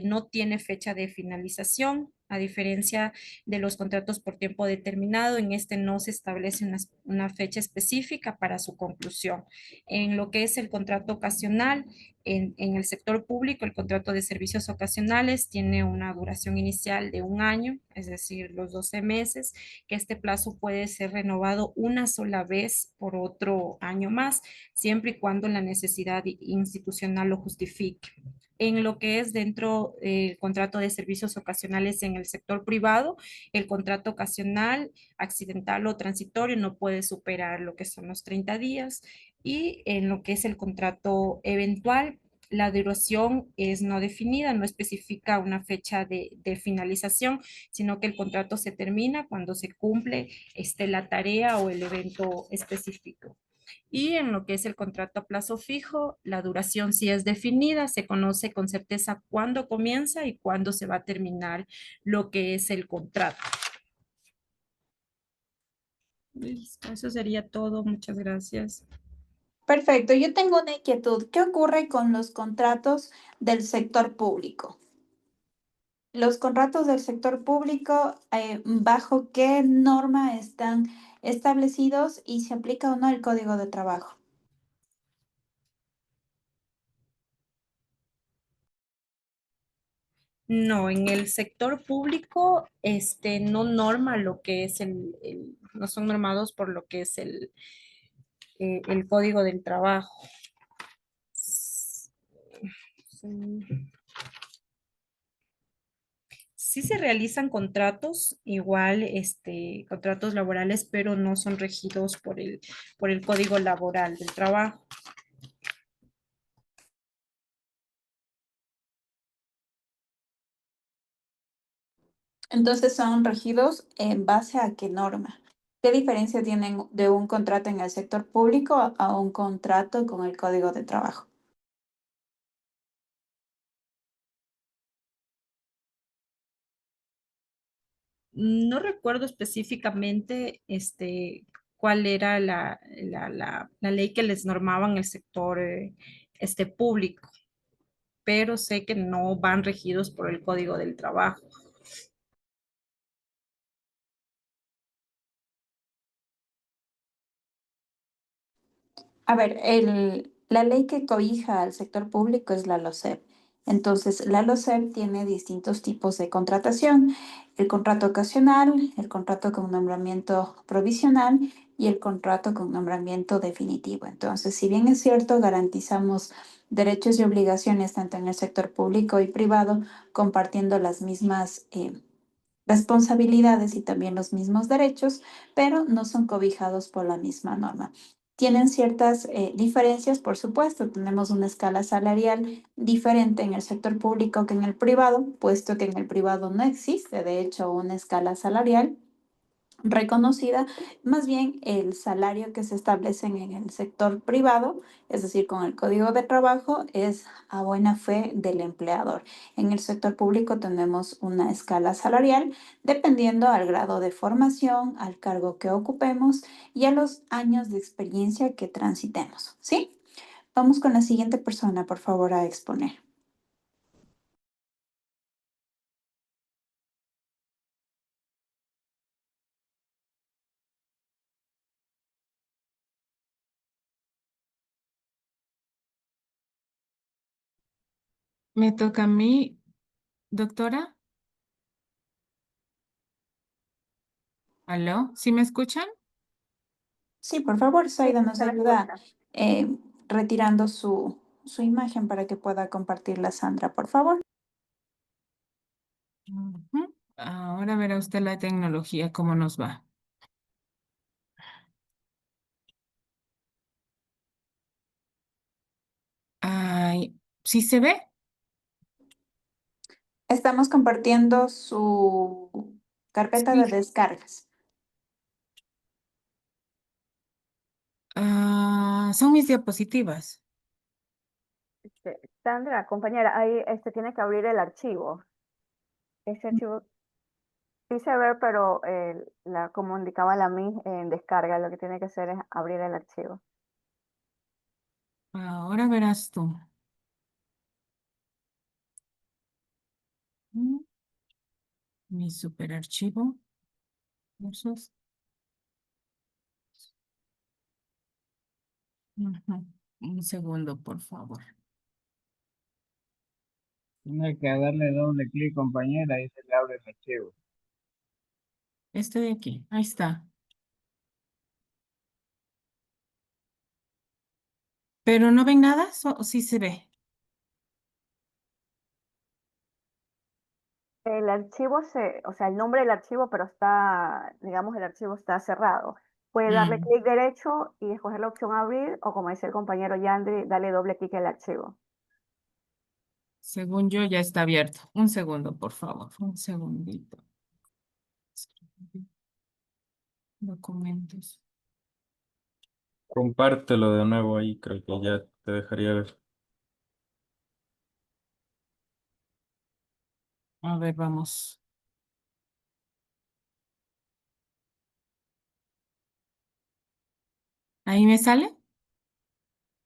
no tiene fecha de finalización, a diferencia de los contratos por tiempo determinado, en este no se establece una fecha específica para su conclusión. En lo que es el contrato ocasional, en el sector público, el contrato de servicios ocasionales tiene una duración inicial de 1 año, es decir, los 12 meses, que este plazo puede ser renovado una sola vez por otro año más, siempre y cuando la necesidad institucional lo justifique. En lo que es dentro del contrato de servicios ocasionales en el sector privado, el contrato ocasional, accidental o transitorio no puede superar lo que son los 30 días, y en lo que es el contrato eventual, la duración es no definida, no especifica una fecha de finalización, sino que el contrato se termina cuando se cumple la tarea o el evento específico. Y en lo que es el contrato a plazo fijo, la duración sí es definida, se conoce con certeza cuándo comienza y cuándo se va a terminar lo que es el contrato. Listo, eso sería todo. Muchas gracias. Perfecto, yo tengo una inquietud. ¿Qué ocurre con los contratos del sector público? Los contratos del sector público, ¿bajo qué norma están establecidos y se aplica o no el Código de Trabajo? No, en el sector público, no norma lo que es no son normados por lo que es el Código del Trabajo. Sí. Sí se realizan contratos, igual, contratos laborales, pero no son regidos por el Código Laboral del Trabajo. Entonces son regidos en base a qué norma. ¿Qué diferencia tienen de un contrato en el sector público a un contrato con el Código de Trabajo? No recuerdo específicamente, cuál era la ley que les normaba en el sector, público, pero sé que no van regidos por el Código del Trabajo. A ver, la ley que cobija al sector público es la LOCEP. Entonces, la LOCEP tiene distintos tipos de contratación: el contrato ocasional, el contrato con nombramiento provisional y el contrato con nombramiento definitivo. Entonces, si bien es cierto, garantizamos derechos y obligaciones tanto en el sector público y privado, compartiendo las mismas responsabilidades y también los mismos derechos, pero no son cobijados por la misma norma. Tienen ciertas diferencias, por supuesto. Tenemos una escala salarial diferente en el sector público que en el privado, puesto que en el privado no existe, de hecho, una escala salarial reconocida. Más bien el salario que se establece en el sector privado, es decir, con el Código de Trabajo, es a buena fe del empleador. En el sector público tenemos una escala salarial dependiendo al grado de formación, al cargo que ocupemos y a los años de experiencia que transitemos, ¿sí? Vamos con la siguiente persona, por favor, a exponer. Me toca a mí, doctora. ¿Aló? ¿Sí me escuchan? Sí, por favor, Sí, Zaida nos se la ayuda escucha. retirando su imagen para que pueda compartirla, Sandra, por favor. Ujú. Ahora verá usted la tecnología, cómo nos va. Ay, ¿sí se ve? Estamos compartiendo su carpeta de Sí. descargas. Son mis diapositivas. Sandra, compañera, ahí tiene que abrir el archivo. Ese archivo sí se ve, pero como indicaba la MIS en descarga, lo que tiene que hacer es abrir el archivo. Ahora verás tú. Mm, Mi superarchivo. Versus. Ujú. Un segundo, por favor. Tiene que darle doble clic, compañera, y se le abre el archivo. Este de aquí. Ahí está. ¿Pero no ven nada? ¿O sí se ve? El archivo o sea, el nombre del archivo, pero está, digamos, el archivo está cerrado. Puede darle Mm, clic derecho y escoger la opción abrir, o como dice el compañero Yandri, darle doble clic al archivo. Según yo ya está abierto. Un segundo, por favor. Un segundito. Documentos. Compártelo de nuevo ahí, creo que ya te dejaría ver. A ver, vamos. ¿Ahí me sale?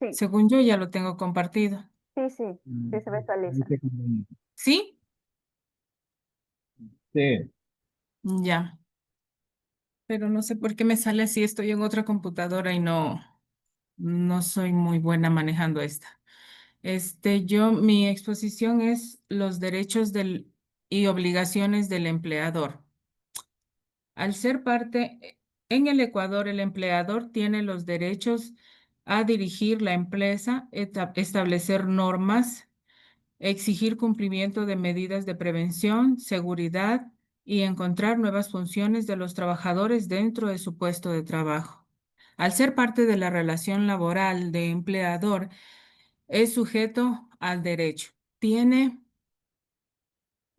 Sí, Según yo ya lo tengo compartido. sí, sí, sí se visualiza. Dice compañera. ¿Sí? Sí, Ya. Pero no sé por qué me sale así. Estoy en otra computadora y no soy muy buena manejando esta. Mi exposición es los derechos y obligaciones del empleador. Al ser parte, en el Ecuador, el empleador tiene los derechos a dirigir la empresa, establecer normas, exigir cumplimiento de medidas de prevención, seguridad y encontrar nuevas funciones de los trabajadores dentro de su puesto de trabajo. Al ser parte de la relación laboral de empleador, es sujeto al derecho. Tiene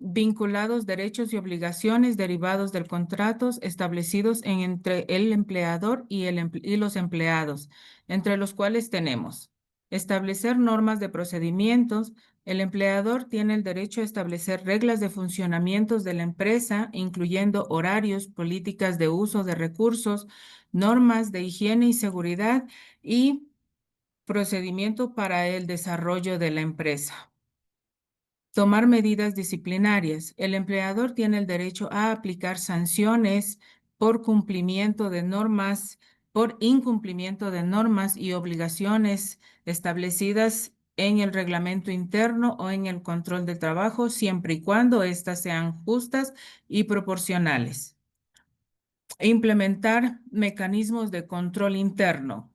vinculados derechos y obligaciones derivados del contratos establecidos entre el empleador y los empleados, entre los cuales tenemos establecer normas de procedimientos. El empleador tiene el derecho a establecer reglas de funcionamientos de la empresa, incluyendo horarios, políticas de uso de recursos, normas de higiene y seguridad y procedimiento para el desarrollo de la empresa. Tomar medidas disciplinarias. El empleador tiene el derecho a aplicar sanciones por cumplimiento de normas, por incumplimiento de normas y obligaciones establecidas en el reglamento interno o en el control de trabajo, siempre y cuando éstas sean justas y proporcionales. Implementar mecanismos de control interno.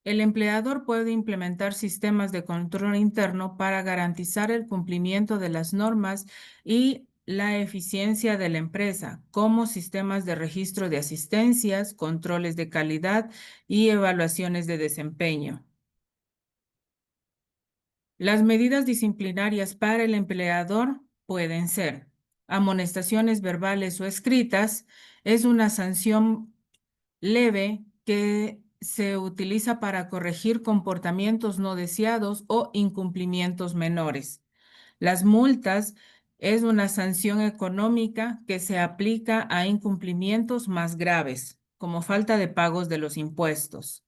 El empleador puede implementar sistemas de control interno para garantizar el cumplimiento de las normas y la eficiencia de la empresa, como sistemas de registro de asistencias, controles de calidad y evaluaciones de desempeño. Las medidas disciplinarias para el empleador pueden ser amonestaciones verbales o escritas. Es una sanción leve que se utiliza para corregir comportamientos no deseados o incumplimientos menores. Las multas es una sanción económica que se aplica a incumplimientos más graves, como falta de pagos de los impuestos.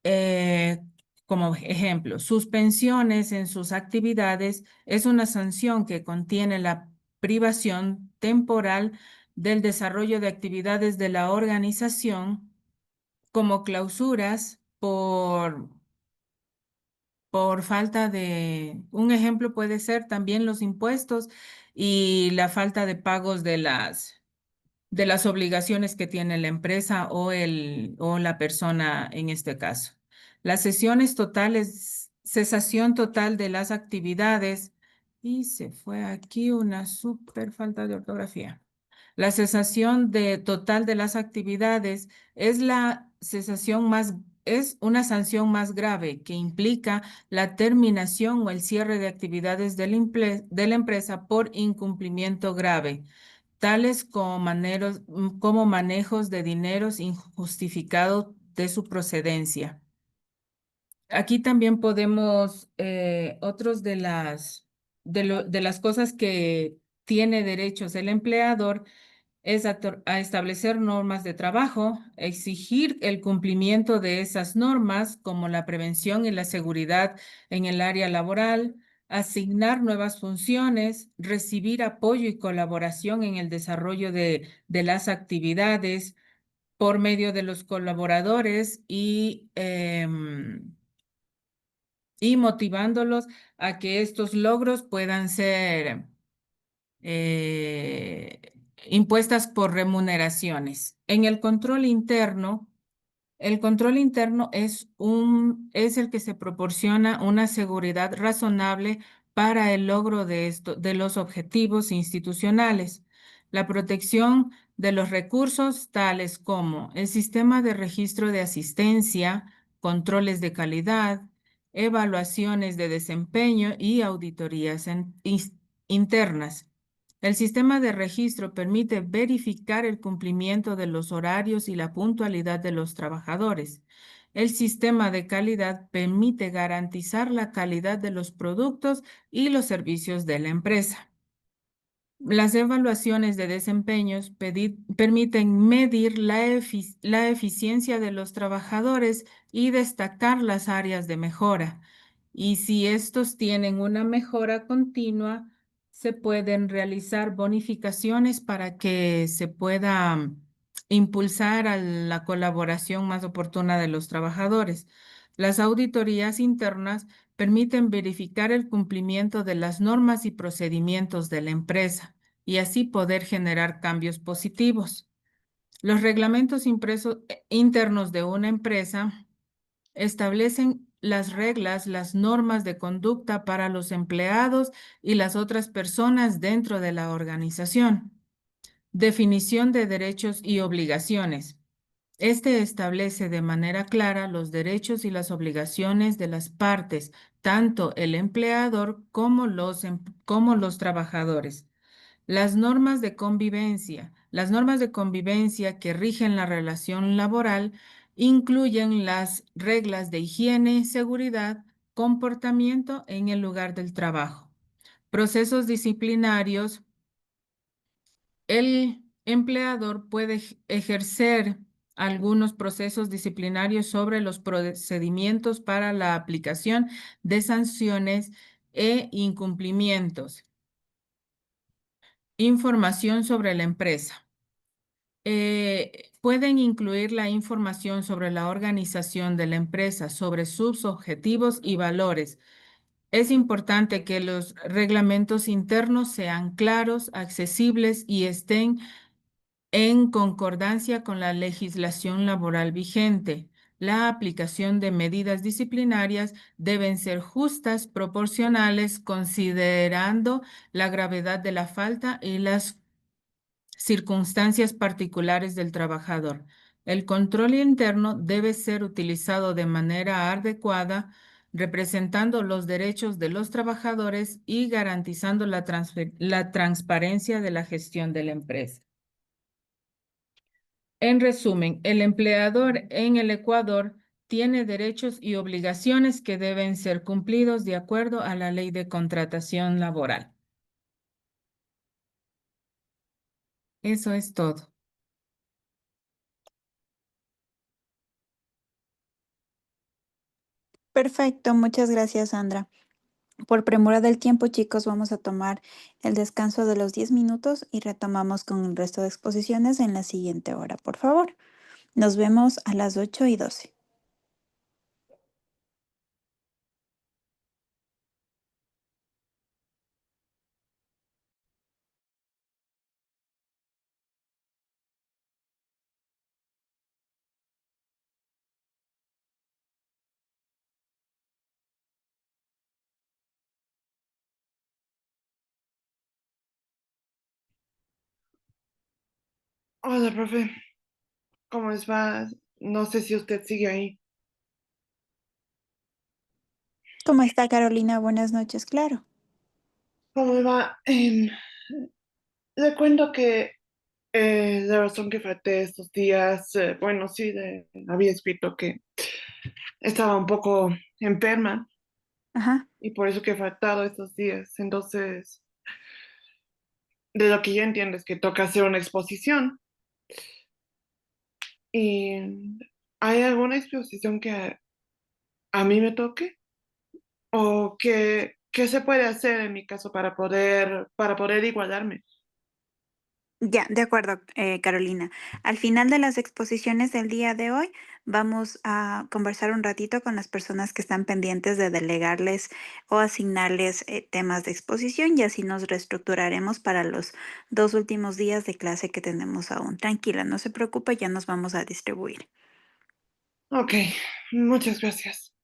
Eh, como ejemplo, suspensiones en sus actividades es una sanción que contiene la privación temporal del desarrollo de actividades de la organización, como clausuras por falta un ejemplo puede ser también los impuestos y la falta de pagos de las obligaciones que tiene la empresa o la persona en este caso. Las sesiones totales, cesación total de las actividades, y se fue aquí una súper falta de ortografía. La cesación total de las actividades es la cesación más es una sanción más grave que implica la terminación o el cierre de actividades de la empresa por incumplimiento grave, tales como manejos de dineros injustificados de su procedencia. Aquí también podemos, otros de las cosas que tiene derechos el empleador es a establecer normas de trabajo, exigir el cumplimiento de esas normas, como la prevención y la seguridad en el área laboral, asignar nuevas funciones, recibir apoyo y colaboración en el desarrollo de las actividades por medio de los colaboradores y motivándolos a que estos logros puedan ser eh, impuestas por remuneraciones. En el control interno es el que se proporciona una seguridad razonable para el logro de los objetivos institucionales. La protección de los recursos tales como el sistema de registro de asistencia, controles de calidad, evaluaciones de desempeño y auditorías internas. El sistema de registro permite verificar el cumplimiento de los horarios y la puntualidad de los trabajadores. El sistema de calidad permite garantizar la calidad de los productos y los servicios de la empresa. Las evaluaciones de desempeños permiten medir la eficiencia de los trabajadores y destacar las áreas de mejora. Y si estos tienen una mejora continua, se pueden realizar bonificaciones para que se pueda impulsar a la colaboración más oportuna de los trabajadores. Las auditorías internas permiten verificar el cumplimiento de las normas y procedimientos de la empresa y así poder generar cambios positivos. Los reglamentos internos de una empresa establecen las reglas, las normas de conducta para los empleados y las otras personas dentro de la organización. Definición de derechos y obligaciones. Este establece de manera clara los derechos y las obligaciones de las partes, tanto el empleador como los trabajadores. Las normas de convivencia. Las normas de convivencia que rigen la relación laboral incluyen las reglas de higiene, seguridad, comportamiento en el lugar del trabajo. Procesos disciplinarios. El empleador puede ejercer algunos procesos disciplinarios sobre los procedimientos para la aplicación de sanciones e incumplimientos. Información sobre la empresa. Pueden incluir la información sobre la organización de la empresa, sobre sus objetivos y valores. Es importante que los reglamentos internos sean claros, accesibles y estén en concordancia con la legislación laboral vigente. La aplicación de medidas disciplinarias deben ser justas, proporcionales, considerando la gravedad de la falta y las circunstancias particulares del trabajador. El control interno debe ser utilizado de manera adecuada, representando los derechos de los trabajadores y garantizando la transparencia de la gestión de la empresa. En resumen, el empleador en el Ecuador tiene derechos y obligaciones que deben ser cumplidos de acuerdo a la ley de contratación laboral. Eso es todo. Perfecto, muchas gracias, Sandra. Por premura del tiempo, chicos, vamos a tomar el descanso de los 10 minutos y retomamos con el resto de exposiciones en la siguiente hora, por favor. Nos vemos a las 8:12. Hola, profe. ¿Cómo les va? No sé si usted sigue ahí. ¿Cómo está Carolina? Buenas noches, claro. ¿Cómo va? Le cuento que la razón que falté estos días, bueno, sí, había escrito que estaba un poco enferma Ajá. y por eso que he faltado estos días. Entonces, de lo que yo entiendo es que toca hacer una exposición. ¿Y hay alguna exposición que a mí me toque? ¿O qué se puede hacer en mi caso para poder igualarme? Ya, de acuerdo, Carolina. Al final de las exposiciones del día de hoy, vamos a conversar un ratito con las personas que están pendientes de delegarles o asignarles temas de exposición y así nos reestructuraremos para los 2 últimos días de clase que tenemos aún. Tranquila, no se preocupe, ya nos vamos a distribuir. Ok, muchas gracias.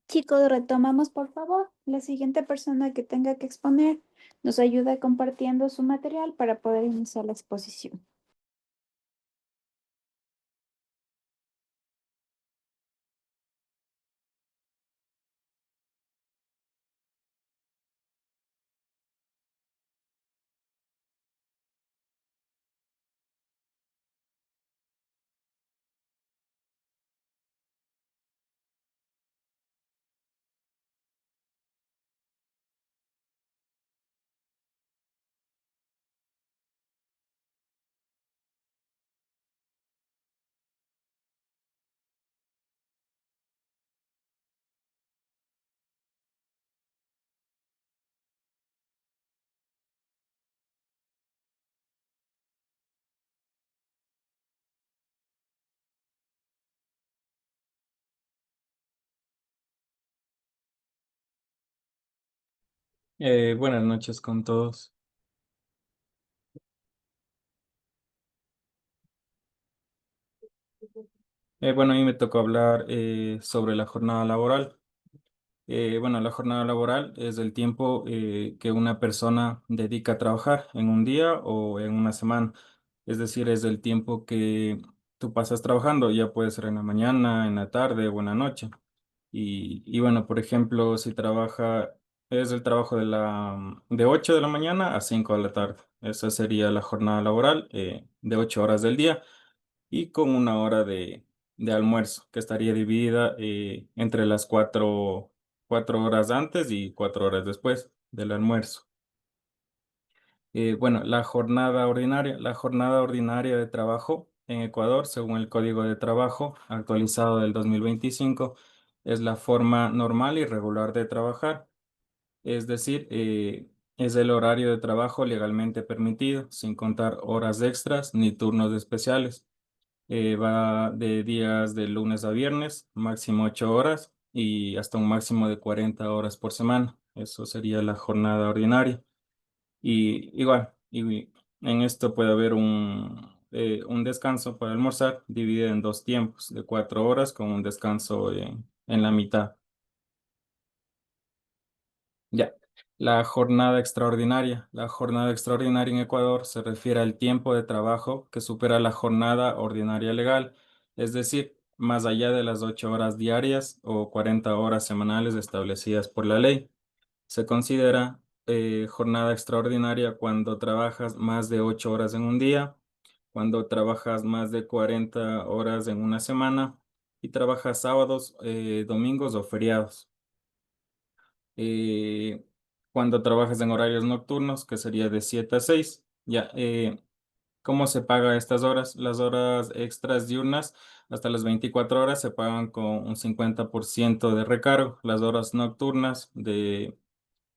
Chicos, retomamos por favor. La siguiente persona que tenga que exponer nos ayuda compartiendo su material para poder iniciar la exposición. Buenas noches con todos. Bueno, a mí me tocó hablar sobre la jornada laboral. Bueno, la jornada laboral es el tiempo que una persona dedica a trabajar en un día o en una semana. Es decir, es el tiempo que tú pasas trabajando, ya puede ser en la mañana, en la tarde o en la noche. Y bueno, por ejemplo, si trabaja, es el trabajo de 8 de la mañana a 5 de la tarde. Esa sería la jornada laboral de 8 horas del día y con una hora de almuerzo que estaría dividida entre las 4 horas antes y 4 horas después del almuerzo. Bueno, la jornada ordinaria de trabajo en Ecuador, según el Código de Trabajo actualizado del 2025, es la forma normal y regular de trabajar. Es decir, es el horario de trabajo legalmente permitido, sin contar horas extras ni turnos especiales. Va de días de lunes a viernes, máximo 8 horas y hasta un máximo de 40 horas por semana. Eso sería la jornada ordinaria. Y igual, y en esto puede haber un descanso para almorzar dividido en dos tiempos de 4 horas con un descanso en la mitad. Ya. La jornada extraordinaria. La jornada extraordinaria en Ecuador se refiere al tiempo de trabajo que supera la jornada ordinaria legal, es decir, más allá de las 8 horas diarias o 40 horas semanales establecidas por la ley. Se considera jornada extraordinaria cuando trabajas más de 8 horas en un día, cuando trabajas más de 40 horas en una semana y trabajas sábados, domingos o feriados. eh, Cuando trabajas en horarios nocturnos, que sería de 7 a 6. Ya, ¿cómo se paga estas horas? Las horas extras diurnas hasta las 24 horas se pagan con un 50% de recargo. Las horas nocturnas de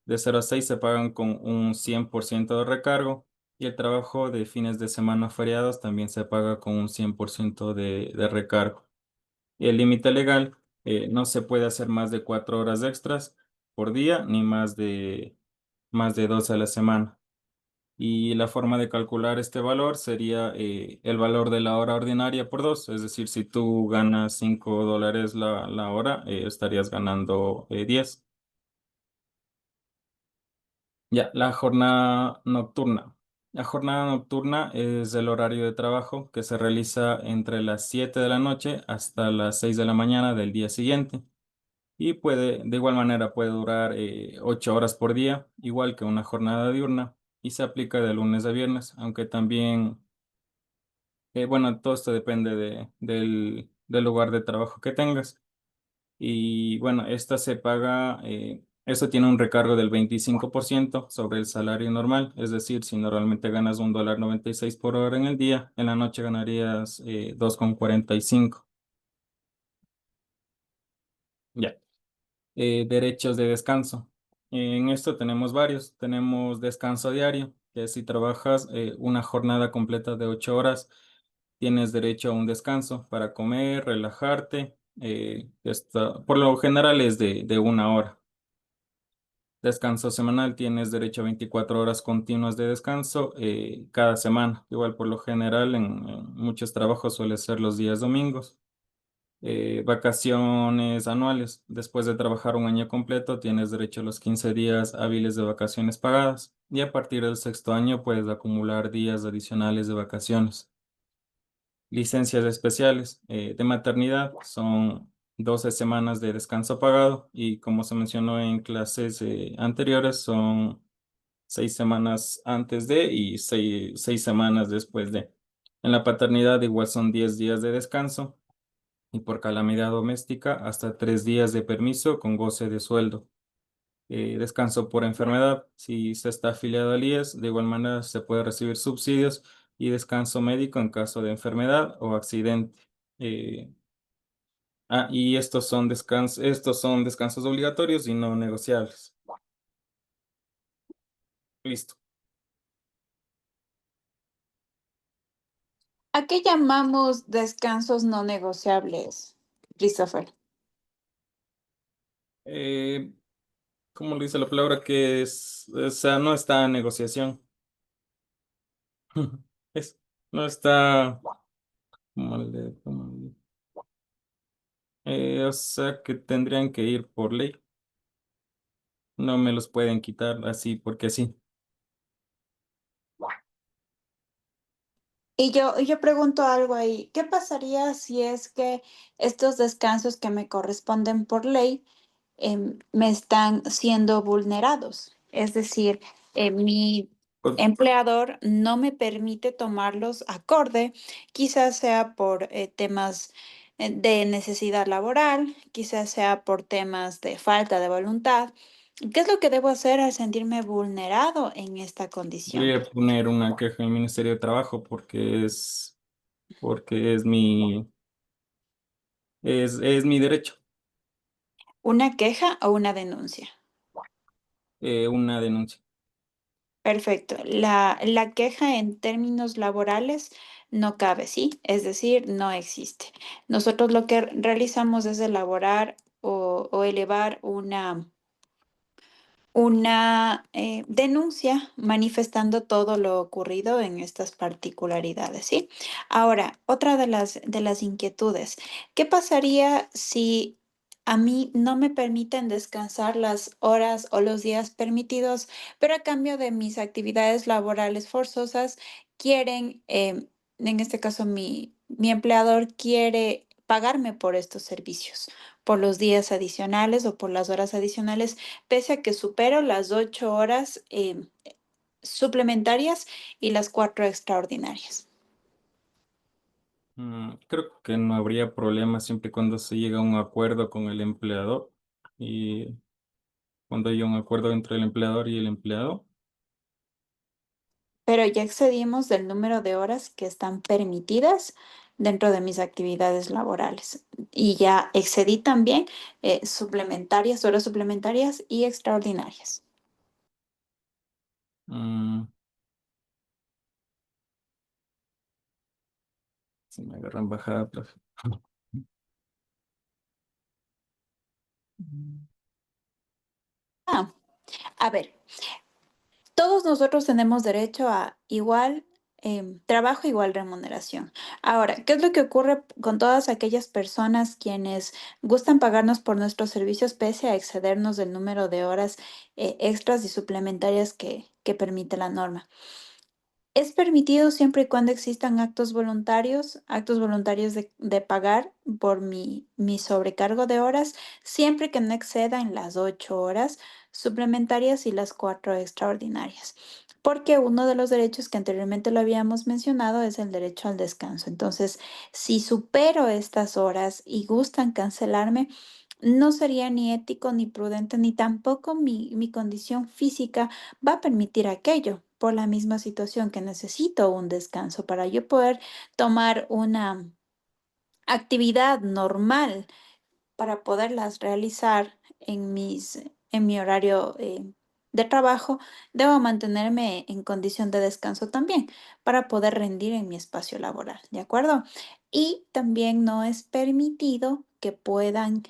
0 a 6 se pagan con un 100% de recargo. Y el trabajo de fines de semana o feriados también se paga con un 100% de recargo. Y el límite legal no se puede hacer más de 4 horas extras por día ni más de 12 a la semana. Y la forma de calcular este valor sería el valor de la hora ordinaria por dos. Es decir, si tú ganas $5 la hora, estarías ganando 10. Ya, la jornada nocturna. La jornada nocturna es el horario de trabajo que se realiza entre las 7 de la noche hasta las 6 de la mañana del día siguiente. Y de igual manera, puede durar 8 horas por día, igual que una jornada diurna, y se aplica de lunes a viernes, aunque también, bueno, todo esto depende del lugar de trabajo que tengas. Y bueno, esta se paga, esto tiene un recargo del 25% sobre el salario normal, es decir, si normalmente ganas $1.96 por hora en el día, en la noche ganarías 2,45. Ya. Derechos de descanso. En esto tenemos varios. Tenemos descanso diario, que si trabajas una jornada completa de 8 horas, tienes derecho a un descanso para comer, relajarte. Por lo general es de una hora. Descanso semanal, tienes derecho a 24 horas continuas de descanso cada semana. Igual por lo general en muchos trabajos suele ser los días domingos. Vacaciones anuales. Después de trabajar un año completo, tienes derecho a los 15 días hábiles de vacaciones pagadas. Y a partir del sexto año puedes acumular días adicionales de vacaciones. Licencias especiales de maternidad son 12 semanas de descanso pagado y como se mencionó en clases anteriores, son 6 semanas antes de y 6 semanas después de. En la paternidad igual son 10 días de descanso y por calamidad doméstica hasta 3 días de permiso con goce de sueldo. Descanso por enfermedad, si se está afiliado al IES, de igual manera se puede recibir subsidios y descanso médico en caso de enfermedad o accidente. Eh, y estos son descansos obligatorios y no negociables. Listo. ¿A qué llamamos descansos no negociables, Christopher? Eh, ¿Cómo le dice la palabra que es? O sea, no está en negociación. Es, no está. O sea, que tendrían que ir por ley. No me los pueden quitar así porque sí. Y yo pregunto algo ahí, ¿qué pasaría si es que estos descansos que me corresponden por ley me están siendo vulnerados? Es decir, mi Pues, empleador no me permite tomarlos acorde, quizás sea por temas de necesidad laboral, quizás sea por temas de falta de voluntad. ¿Qué es lo que debo hacer al sentirme vulnerado en esta condición? voy a poner una queja en el Ministerio de Trabajo porque es mi derecho. ¿Una queja o una denuncia? Una denuncia. Perfecto. La queja en términos laborales no cabe, ¿sí? Es decir, no existe. Nosotros lo que realizamos es elaborar o elevar una denuncia manifestando todo lo ocurrido en estas particularidades, ¿sí? Ahora, otra de las inquietudes, ¿qué pasaría si a mí no me permiten descansar las horas o los días permitidos, pero a cambio de mis actividades laborales forzosas quieren, en este caso mi empleador quiere pagarme por estos servicios, por los días adicionales o por las horas adicionales? Pese a que supero las 8 horas suplementarias y las 4 extraordinarias. Creo que no habría problema siempre y cuando se llega a un acuerdo con el empleador y cuando haya un acuerdo entre el empleador y el empleado. Pero ya excedimos del número de horas que están permitidas dentro de mis actividades laborales. Y ya excedí también suplementarias, horas suplementarias y extraordinarias. Mm, Se me agarran bajada, profe. Ah, a ver, todos nosotros tenemos derecho a igual trabajo, igual remuneración. Ahora, ¿qué es lo que ocurre con todas aquellas personas quienes gustan pagarnos por nuestros servicios pese a excedernos del número de horas extras y suplementarias que permite la norma? Es permitido siempre y cuando existan actos voluntarios de pagar por mi sobrecargo de horas, siempre que no excedan las 8 horas suplementarias y las 4 extraordinarias. Porque uno de los derechos que anteriormente lo habíamos mencionado es el derecho al descanso. Entonces, si supero estas horas y gustan cancelarme, no sería ni ético ni prudente, ni tampoco mi condición física va a permitir aquello por la misma situación que necesito un descanso para yo poder tomar una actividad normal para poderlas realizar en mi horario de trabajo. Debo mantenerme en condición de descanso también para poder rendir en mi espacio laboral, ¿de acuerdo? Y también no es permitido que puedan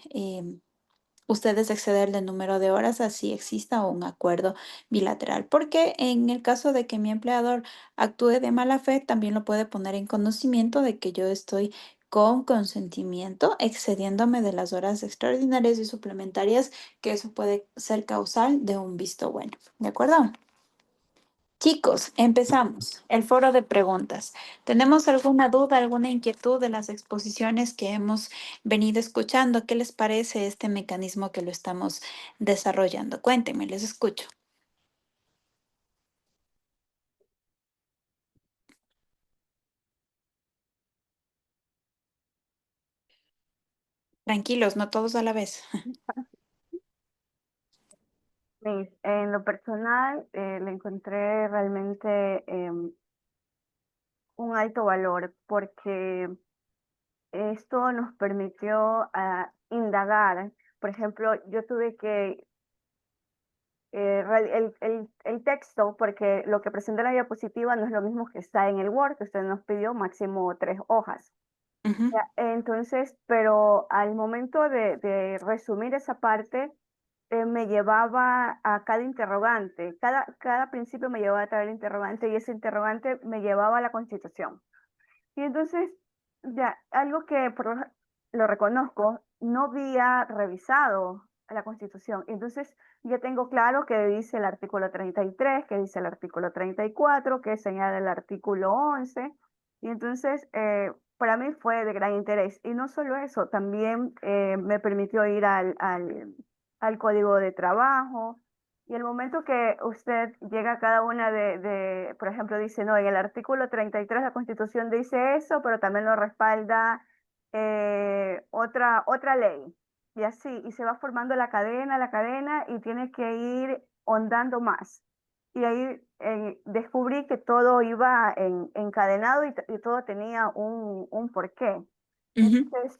ustedes exceder del número de horas, así exista un acuerdo bilateral, porque en el caso de que mi empleador actúe de mala fe, también lo puede poner en conocimiento de que yo estoy con consentimiento, excediéndome de las horas extraordinarias y suplementarias, que eso puede ser causal de un visto bueno. ¿De acuerdo? Chicos, empezamos el foro de preguntas. ¿Tenemos alguna duda, alguna inquietud de las exposiciones que hemos venido escuchando? ¿Qué les parece este mecanismo que lo estamos desarrollando? Cuéntenme, les escucho. Tranquilos, no todos a la vez. En lo personal, le encontré realmente un alto valor porque esto nos permitió indagar. Por ejemplo, yo tuve que el texto, porque lo que presenta la diapositiva no es lo mismo que está en el Word, que usted nos pidió máximo 3 hojas. Ujú, Ya, entonces, pero al momento de resumir esa parte, me llevaba a cada interrogante. Cada principio me llevaba a traer el interrogante y ese interrogante me llevaba a la Constitución. Y entonces, ya, algo que lo reconozco, no había revisado la Constitución. Entonces, ya tengo claro que dice el artículo 33, que dice el artículo 34, que señala el artículo 11. Y entonces, para mí fue de gran interés. Y no solo eso, también me permitió ir al código de trabajo. Y el momento que usted llega a cada una por ejemplo, dice, no, en el artículo 33 la Constitución dice eso, pero también lo respalda otra ley. Y así, y se va formando la cadena, y tiene que ir hondando más. Y ahí descubrí que todo iba encadenado y todo tenía un porqué. ujú. Entonces,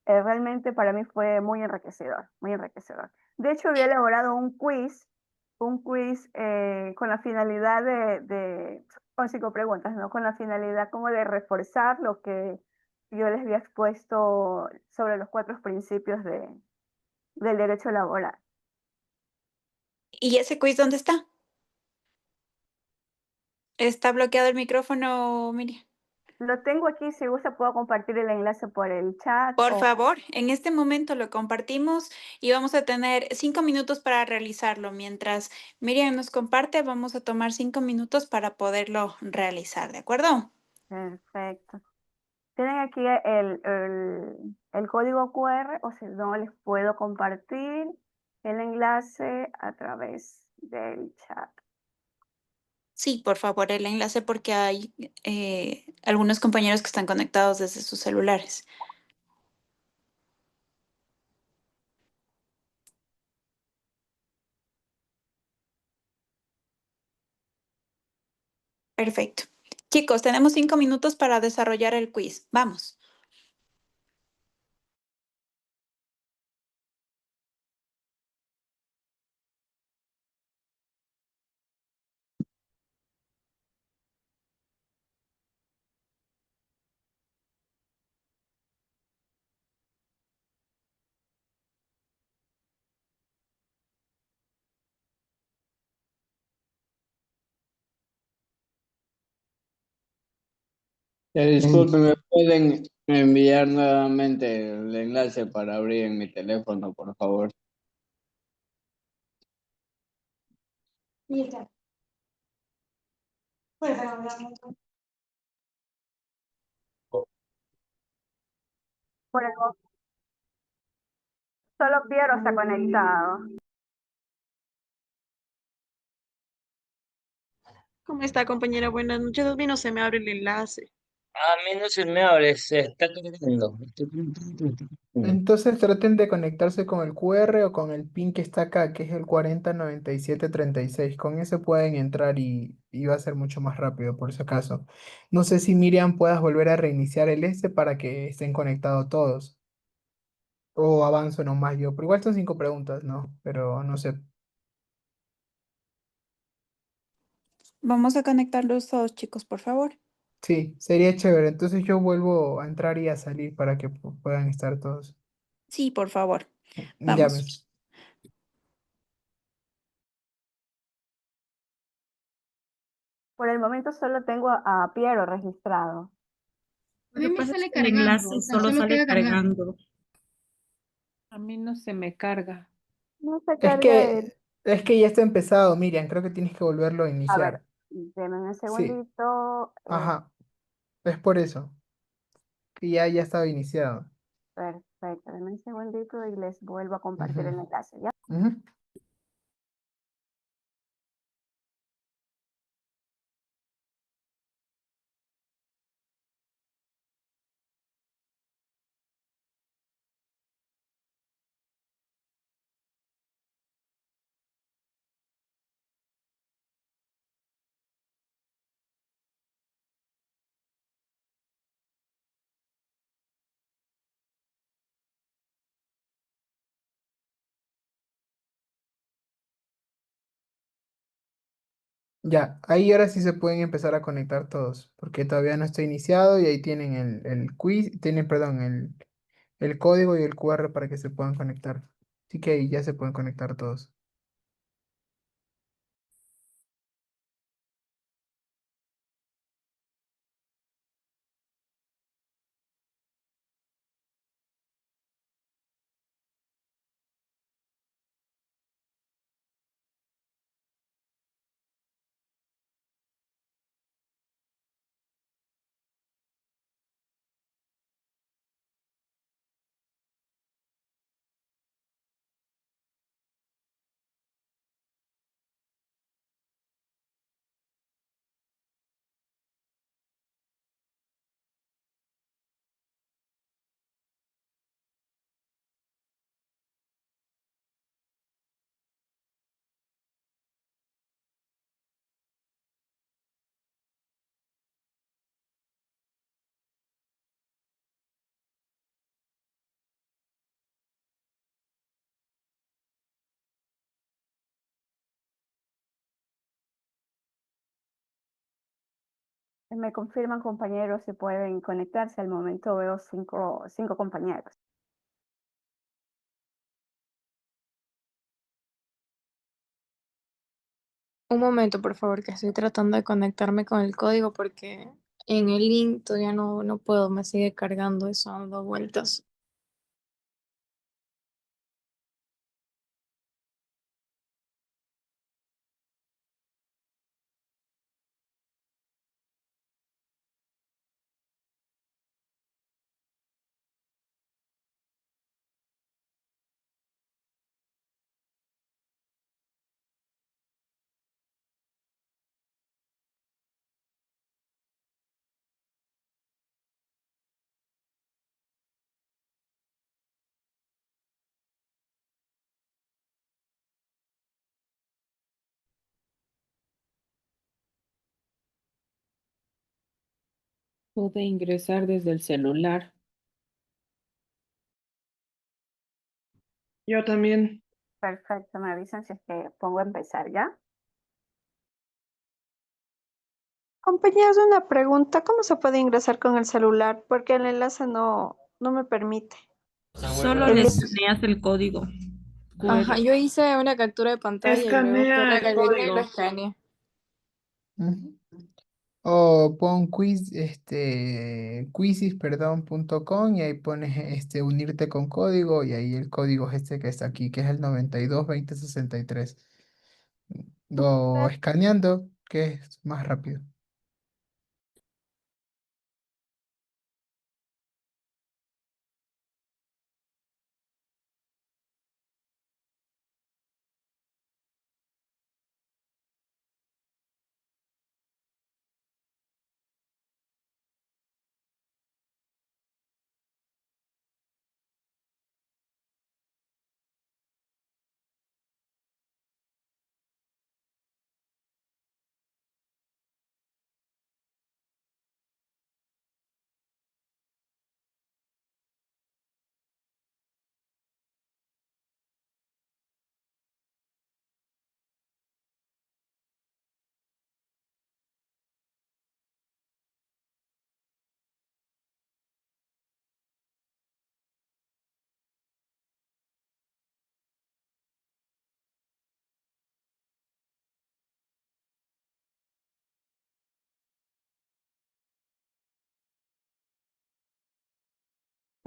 realmente para mí fue muy enriquecedor, muy enriquecedor. De hecho, había elaborado un quiz con la finalidad con 5 preguntas, ¿no? Con la finalidad como de reforzar lo que yo les había expuesto sobre los 4 principios del derecho laboral. ¿Y ese quiz dónde está? ¿Está bloqueado el micrófono, Miriam? Lo tengo aquí, si gusta puedo compartir el enlace por el chat Por o favor, en este momento lo compartimos y vamos a tener 5 minutos para realizarlo. Mientras Miriam nos comparte, vamos a tomar 5 minutos para poderlo realizar, ¿de acuerdo? perfecto. Tienen aquí el código QR, o si no, les puedo compartir el enlace a través del chat. Sí, por favor, el enlace porque hay algunos compañeros que están conectados desde sus celulares. Perfecto. Chicos, tenemos 5 minutos para desarrollar el quiz. Vamos. Disculpe, ¿me pueden enviar nuevamente el enlace para abrir en mi teléfono, por favor? Mira. Pues, Por el solo Piero está conectado. ¿Cómo está, compañera? Buenas noches. A mí no se me abre el enlace. A mí no se me abre, se está cargando. Entonces traten de conectarse con el QR o con el PIN que está acá, que es el 409736. Con ese pueden entrar y va a ser mucho más rápido, por si acaso. No sé si Miriam puedas volver a reiniciar el este para que estén conectados todos. O avanzo nomás yo. Pero igual son 5 preguntas, ¿no? Pero no sé. Vamos a conectarlos todos, chicos, por favor. Sí, sería chévere. Entonces yo vuelvo a entrar y a salir para que puedan estar todos. Sí, por favor. Ya Vamos. ves. Por el momento solo tengo a Piero registrado. Lo mí que me pasa es sale que el cargando, enlace o sea, solo solo sale queda cargado. cargando. A mí no se me carga. No se Es carga el... es que ya está empezado, Miriam. Creo que tienes que volverlo a A ver, iniciar. denme un Sí, segundito. ajá. Es por eso. Que ya estaba iniciado. Perfecto, denme un segundito y les vuelvo a compartir Ujú, el enlace, ¿ya? ujú. Ya, ahí ahora sí se pueden empezar a conectar todos, porque todavía no está iniciado y ahí tienen el quiz, tienen, perdón, el código y el QR para que se puedan conectar. Así que ahí ya se pueden conectar todos. Me confirman, compañeros, si pueden conectarse. Al momento veo cinco compañeros. Un momento, por favor, que estoy tratando de conectarme con el código porque en el link todavía no puedo, me sigue cargando eso dando vueltas. Pude ingresar desde el celular. Yo también. Perfecto, me avisan si es que pongo a empezar, ¿ya? Compañeros, una pregunta. ¿Cómo se puede ingresar con el celular? Porque el enlace no me permite. Solo El le link. escaneas el código Ajá, QR. yo hice una captura de pantalla y luego Escanea el carga el video y lo código. escaneé. Ujú. O pon quizzes, perdón, .com y ahí pones unirte con código y ahí el código es este que está aquí, que es el 922063. O escaneando, que es más rápido.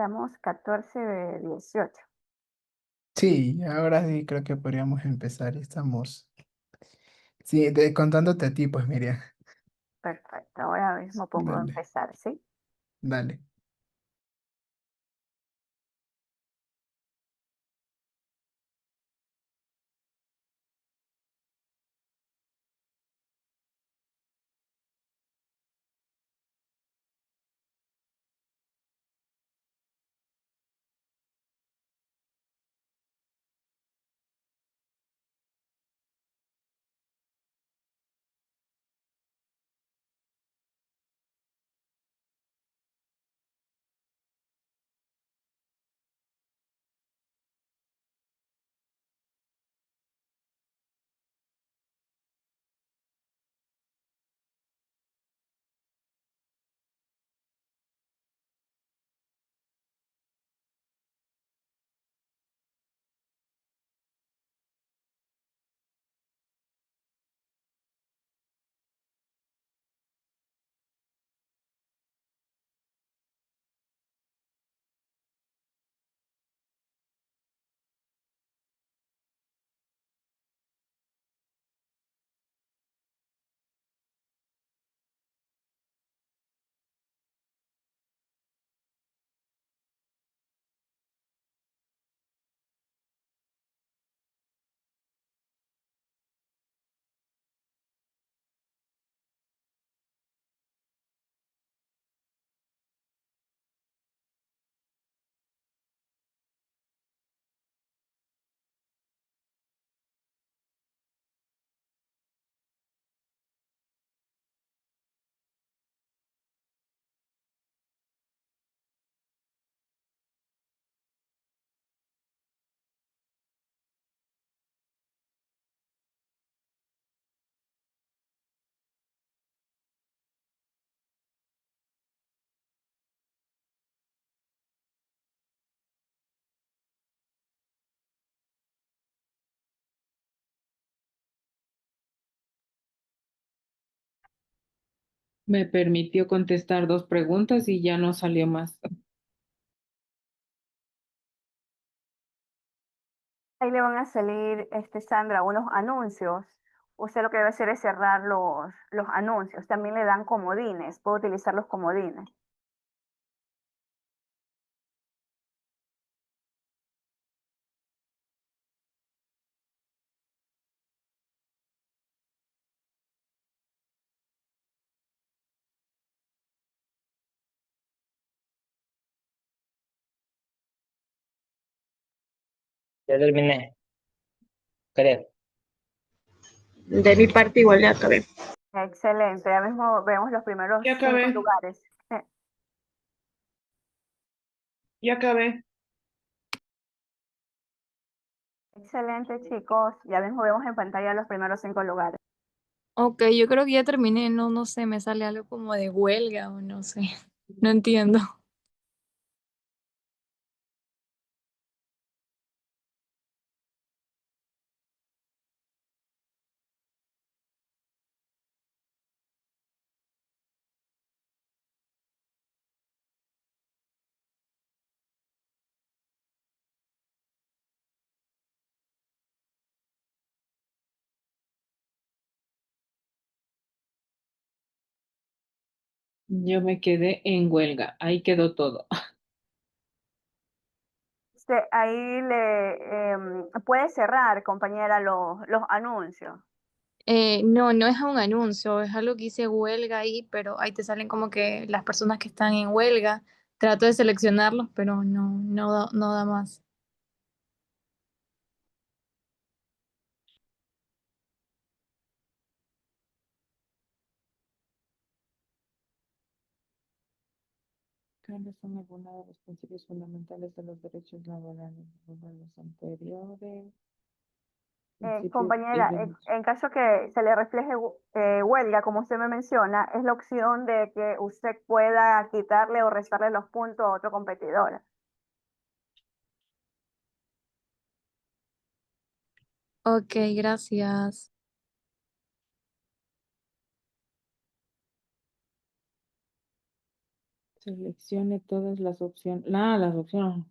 Estamos 14 de 18. Sí, ahora sí creo que podríamos empezar. Estamos, sí, contándote a ti, pues Miriam. Perfecto, ahora mismo pongo a Dale, empezar, ¿sí? dale. Me permitió contestar 2 preguntas y ya no salió más. Ahí le van a salir, Sandra, unos anuncios. Usted lo que debe hacer es cerrar los anuncios. También le dan comodines. Puede utilizar los comodines. Ya terminé, creo. De mi parte igual ya acabé. Excelente. Ya mismo vemos los primeros Ya 5 acabé, lugares. ya acabé. Excelente, chicos. Ya mismo vemos en pantalla los primeros 5 lugares. Ok, yo creo que ya terminé, no, no sé, me sale algo como de huelga o no sé, no entiendo. Yo me quedé en huelga, ahí quedó todo. Ahí puede cerrar, compañera, los anuncios. No, no es un anuncio, es algo que dice huelga ahí, pero ahí te salen como que las personas que están en huelga. Trato de seleccionarlos, pero no, no da más. ¿Cuáles son algunos de los principios fundamentales de los derechos laborales? Bueno, los anteriores. Principios y Compañera, en caso que se le refleje huelga, como usted me menciona, es la opción de que usted pueda quitarle o restarle los puntos a otro competidor. Ok, gracias. Seleccione todas las opciones. Las opciones.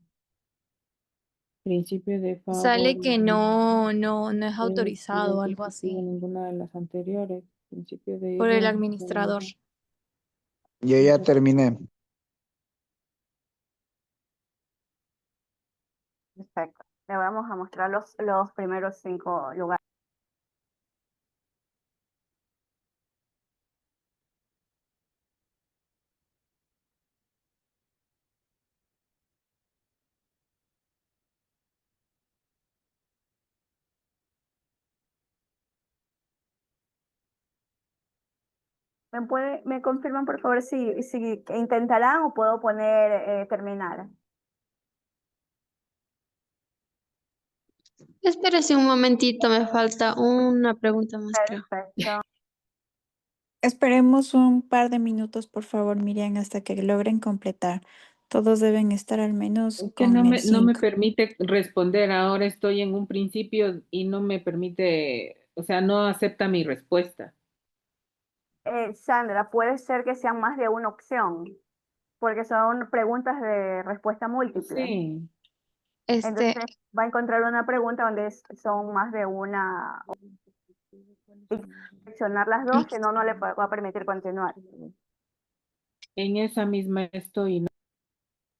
Principio de Sale que favoritismo. no es autorizado o algo No así ninguna de las anteriores. Principio de por el igualdad. administrador. Yo ya terminé. Perfecto. Le vamos a mostrar los primeros 5 lugares. ¿Me confirman por favor si intentarán o puedo poner terminar? Espérese un momentito, me falta una pregunta más, creo. Perfecto. Esperemos un par de minutos, por favor, Miriam, hasta que logren completar. Todos deben estar al menos Es que con el no me 5. permite responder. Ahora estoy en un principio y no me permite, o sea, no acepta mi respuesta. Sandra, puede ser que sean más de una opción, porque son preguntas de respuesta múltiple. Sí. Entonces va a encontrar una pregunta donde son más de una. Seleccionar las dos, si no, no le va a permitir continuar. En esa misma estoy, ¿no?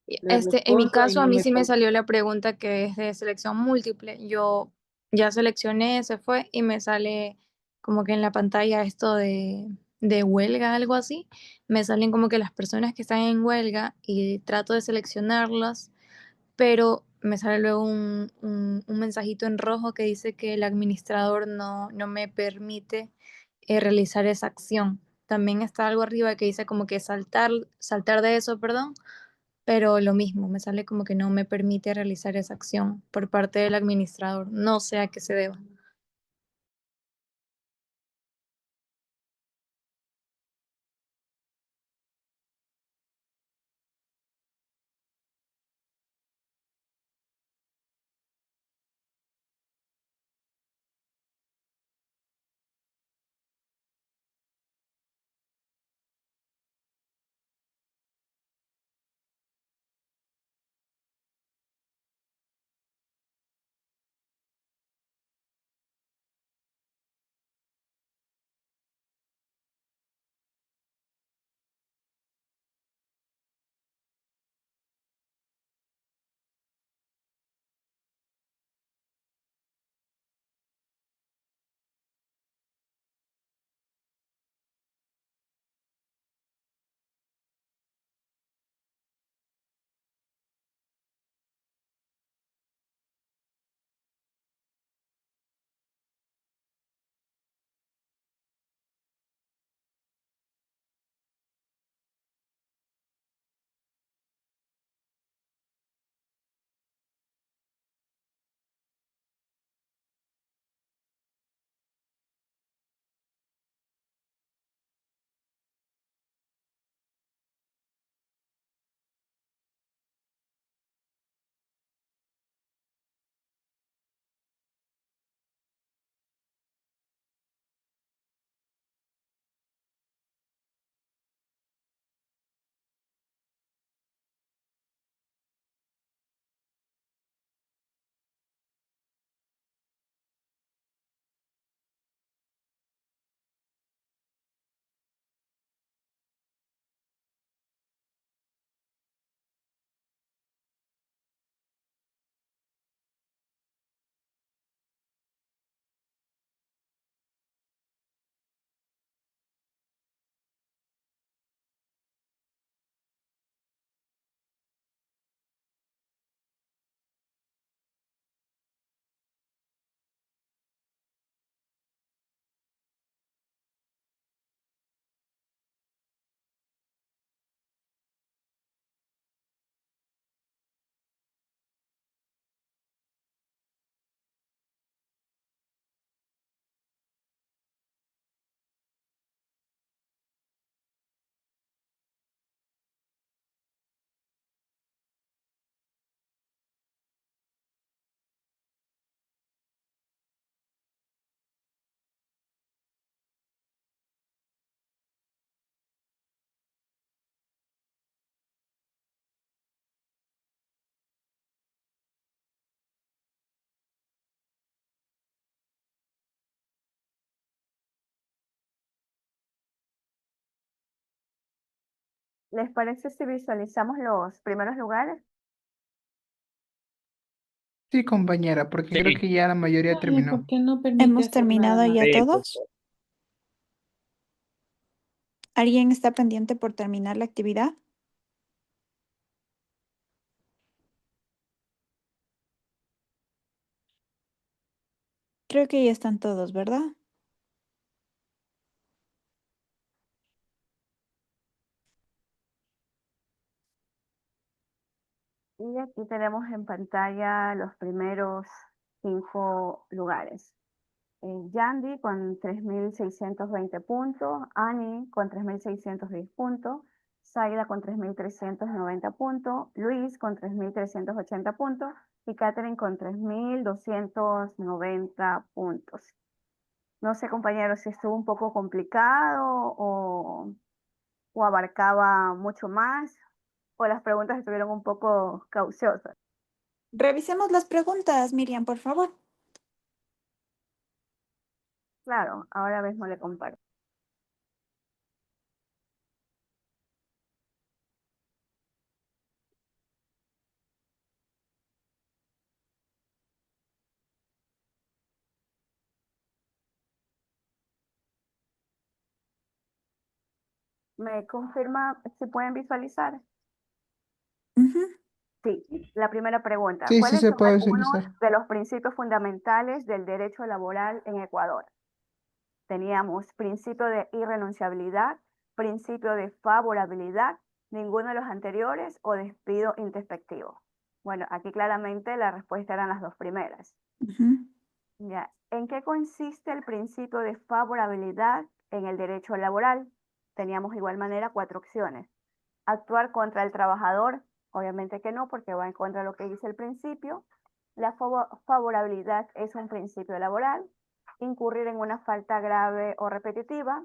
Le En mi respondo y caso, a no mí me sí me permite. salió la pregunta que es de selección múltiple. Yo ya seleccioné, se fue y me sale como que en la pantalla esto de huelga, algo así. Me salen como que las personas que están en huelga y trato de seleccionarlas, pero me sale luego un mensajito en rojo que dice que el administrador no me permite realizar esa acción. También está algo arriba que dice como que saltar de eso, perdón, pero lo mismo, me sale como que no me permite realizar esa acción por parte del administrador. No sé a qué se deba. ¿Les parece si visualizamos los primeros lugares? Sí, compañera, porque creo que ya la mayoría terminó. ¿Por qué no permite ¿Hemos hacer nada terminado más? ya Sí, por todos? favor. ¿Alguien está pendiente por terminar la actividad? Creo que ya están todos, ¿verdad? Y aquí tenemos en pantalla los primeros 5 lugares. Yandy con 3.620 puntos, Ani con 3.610 puntos, Zaida con 3.390 puntos, Luis con 3.380 puntos y Catherine con 3.290 puntos. No sé, compañeros, si estuvo un poco complicado o abarcaba mucho más, o las preguntas estuvieron un poco cauciosas. Revisemos las preguntas, Miriam, por favor. Claro, ahora mismo le comparto. ¿Me confirma si pueden visualizar? Sí, la primera pregunta. Sí, sí ¿Cuáles se son puede algunos visualizar. de los principios fundamentales del derecho laboral en Ecuador? Teníamos principio de irrenunciabilidad, principio de favorabilidad, ninguno de los anteriores o despido intempestivo. Bueno, aquí claramente la respuesta eran las dos primeras. Ya. ¿En qué consiste el principio de favorabilidad en el derecho laboral? Teníamos de igual manera 4 opciones. Actuar contra el trabajador, obviamente que no, porque va en contra de lo que dice el principio. La favorabilidad es un principio laboral. Incurrir en una falta grave o repetitiva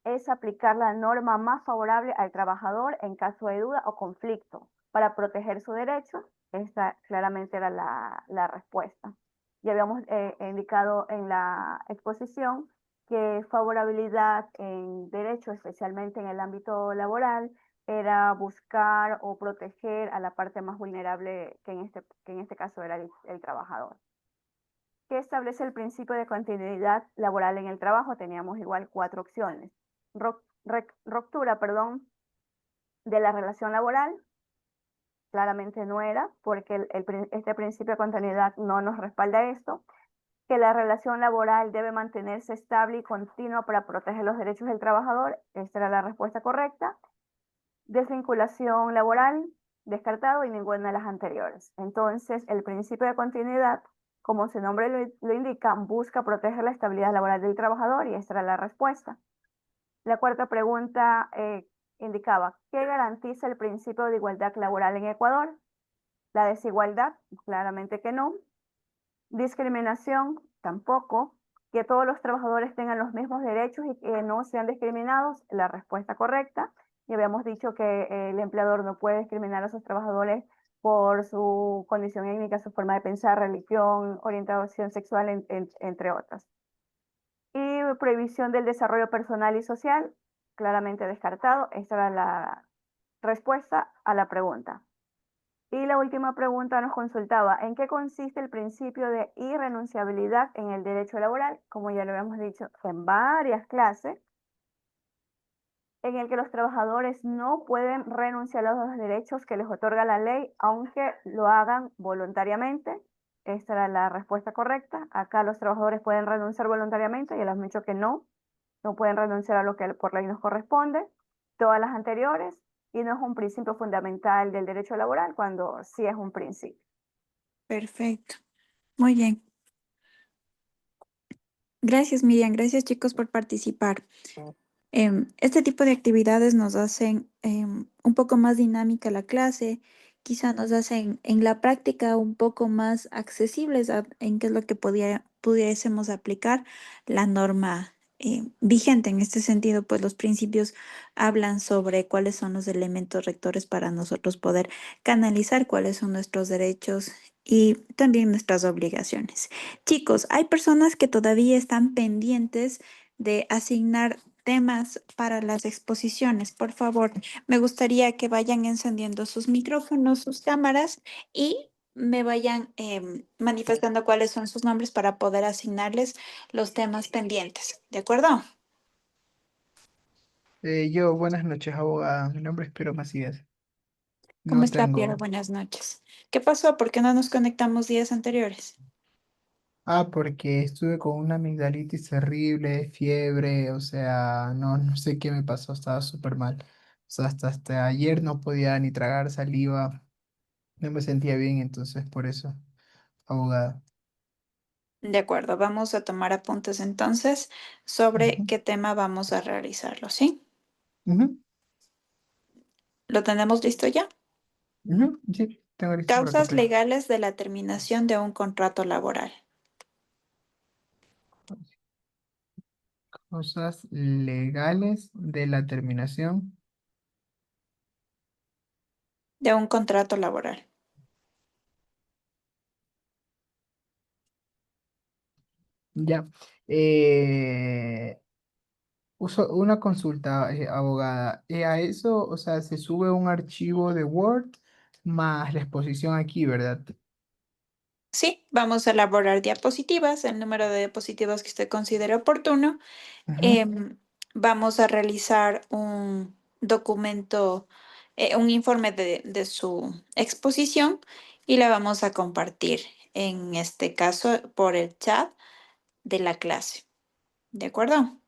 es aplicar la norma más favorable al trabajador en caso de duda o conflicto para proteger su derecho. Esta claramente era la respuesta. Ya habíamos indicado en la exposición que favorabilidad en derecho, especialmente en el ámbito laboral, era buscar o proteger a la parte más vulnerable, que en este caso era el trabajador. ¿Qué establece el principio de continuidad laboral en el trabajo? Teníamos igual 4 opciones. Ruptura, de la relación laboral, claramente no era, porque este principio de continuidad no nos respalda esto. Que la relación laboral debe mantenerse estable y continua para proteger los derechos del trabajador, esta era la respuesta correcta. Desvinculación laboral, descartado, y ninguna de las anteriores. Entonces, el principio de continuidad, como su nombre lo indica, busca proteger la estabilidad laboral del trabajador, y esta era la respuesta. La cuarta pregunta indicaba, ¿qué garantiza el principio de igualdad laboral en Ecuador? La desigualdad, claramente que no. Discriminación, tampoco. Que todos los trabajadores tengan los mismos derechos y que no sean discriminados, la respuesta correcta. Y habíamos dicho que el empleador no puede discriminar a sus trabajadores por su condición étnica, su forma de pensar, religión, orientación sexual, entre otras. Y prohibición del desarrollo personal y social, claramente descartado. Esta era la respuesta a la pregunta. Y la última pregunta nos consultaba, ¿en qué consiste el principio de irrenunciabilidad en el derecho laboral? Como ya lo habíamos dicho en varias clases, en el que los trabajadores no pueden renunciar a los derechos que les otorga la ley, aunque lo hagan voluntariamente. Esta era la respuesta correcta. Acá los trabajadores pueden renunciar voluntariamente, y les hemos dicho que no pueden renunciar a lo que por ley nos corresponde. Todas las anteriores, y no es un principio fundamental del derecho laboral, cuando sí es un principio. Perfecto. Muy bien. Gracias, Miriam. Gracias, chicos, por participar. Este tipo de actividades nos hacen un poco más dinámica la clase, quizá nos hacen en la práctica un poco más accesibles en qué es lo que pudiésemos aplicar la norma vigente. En este sentido, pues los principios hablan sobre cuáles son los elementos rectores para nosotros poder canalizar cuáles son nuestros derechos y también nuestras obligaciones. Chicos, hay personas que todavía están pendientes de asignar temas para las exposiciones. Por favor, me gustaría que vayan encendiendo sus micrófonos, sus cámaras y me vayan manifestando cuáles son sus nombres para poder asignarles los temas pendientes. ¿De acuerdo? Buenas noches, abogada. Mi nombre es Piero Macías. ¿Cómo No está, Piero? tengo. Buenas noches. ¿Qué pasó? ¿Por qué no nos conectamos días anteriores? Porque estuve con una amigdalitis terrible, fiebre, o sea, no sé qué me pasó, estaba súper mal. O sea, hasta ayer no podía ni tragar saliva, no me sentía bien, entonces por eso, abogada. De acuerdo, vamos a tomar apuntes entonces sobre Ujú, qué tema vamos a realizarlo, ¿sí? ujú, ¿Lo tenemos listo ya? ujú, sí, tengo listo por Causas completo. legales de la terminación de un contrato laboral. Cosas legales de la terminación. De un contrato laboral. Ya. Uso una consulta, abogada. A eso, o sea, se sube un archivo de Word más la exposición aquí, ¿verdad? Sí, vamos a elaborar diapositivas, el número de diapositivas que usted considere oportuno. Ujú. Em, Vamos a realizar un documento, un informe de su exposición y la vamos a compartir, en este caso, por el chat de la clase. ¿De acuerdo?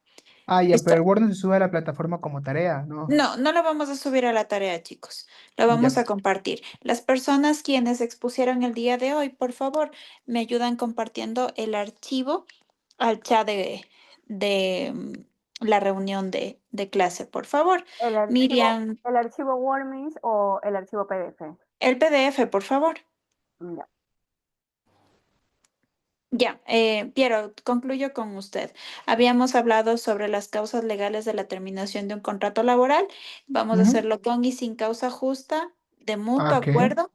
Ya, Esto, pero el Word no se sube a la plataforma como tarea, ¿no? no lo vamos a subir a la tarea, chicos. Lo vamos Ya. a compartir. Las personas quienes expusieron el día de hoy, por favor, me ayudan compartiendo el archivo al chat de la reunión de clase, por favor. Miriam, El archivo Word o el archivo PDF. el PDF, por favor. Ya. Ya, Piero, concluyo con usted. Habíamos hablado sobre las causas legales de la terminación de un contrato laboral. Vamos a Ujú. hacerlo con y sin causa justa, de mutuo Ok. acuerdo,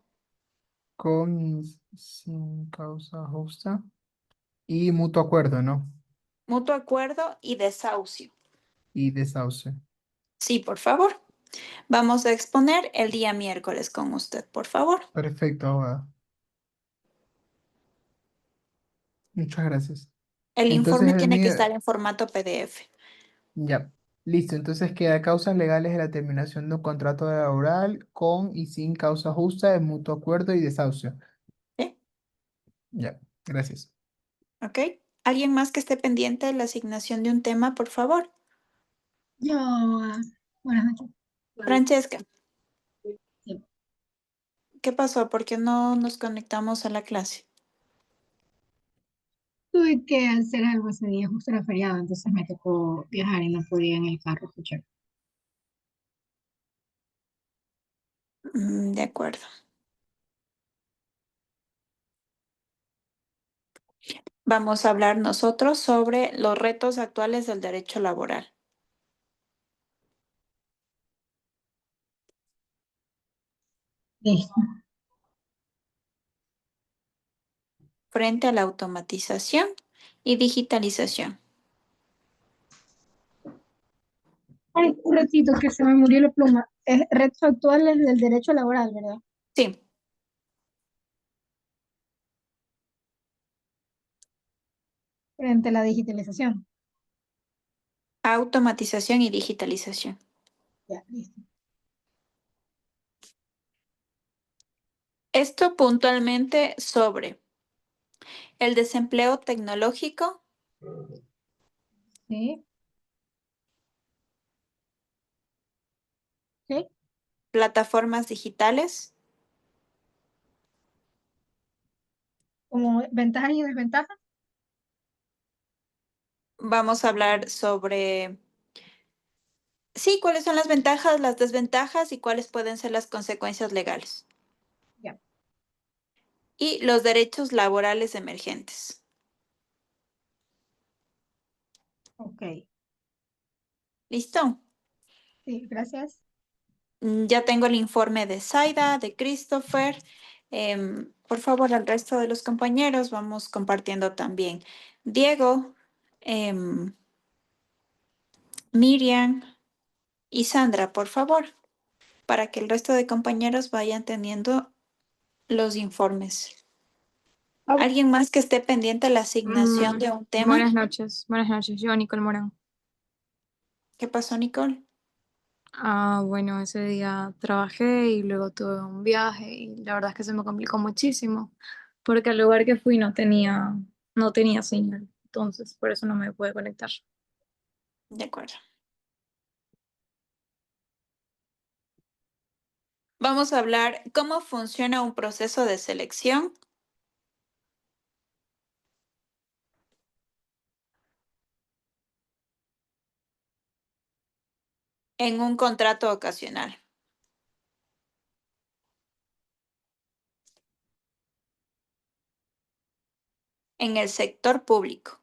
Con y sin causa justa y mutuo acuerdo, ¿no? mutuo acuerdo y desahucio. Y desahucio. Sí, por favor. Vamos a exponer el día miércoles con usted, por favor. Perfecto, abogada. Muchas gracias. El Entonces informe el tiene que mío, estar en formato PDF. ya, listo. Entonces queda causas legales de la terminación de un contrato laboral con y sin causa justa de mutuo acuerdo y desahucio. ¿Sí? Ya, gracias. ¿Ok? ¿Alguien más que esté pendiente de la asignación de un tema, por favor? Yo, buenas noches. Francesca, Sí. ¿qué pasó? ¿Por qué no nos conectamos a la clase? Tuve que hacer algo ese día, justo era feriado, entonces me tocó viajar y no podía en el carro escuchar. De acuerdo. Vamos a hablar nosotros sobre los retos actuales del derecho laboral Listo. frente a la automatización y digitalización. Ay, un ratito que se me murió la pluma. Es retos actuales del derecho laboral, ¿verdad? Sí, Frente a la digitalización. automatización y digitalización. Ya, listo. Esto puntualmente sobre el desempleo tecnológico, Sí, sí. plataformas digitales, Como ventajas y desventajas. vamos a hablar sobre, sí, cuáles son las ventajas, las desventajas y cuáles pueden ser las consecuencias legales. Ya, Y los derechos laborales emergentes. ok. ¿Listo? Sí, gracias. Ya tengo el informe de Zaida, de Christopher. Por favor, al resto de los compañeros vamos compartiendo también. Diego, em, Miriam y Sandra, por favor, para que el resto de compañeros vayan teniendo los informes. ¿Alguien más que esté pendiente de la asignación de un tema? Buenas noches, yo, Nicole Morán. ¿Qué pasó, Nicole? Bueno, ese día trabajé y luego tuve un viaje y la verdad es que se me complicó muchísimo porque al lugar que fui no tenía señal, entonces por eso no me pude conectar. De acuerdo. Vamos a hablar cómo funciona un proceso de selección en un contrato ocasional. En el sector público.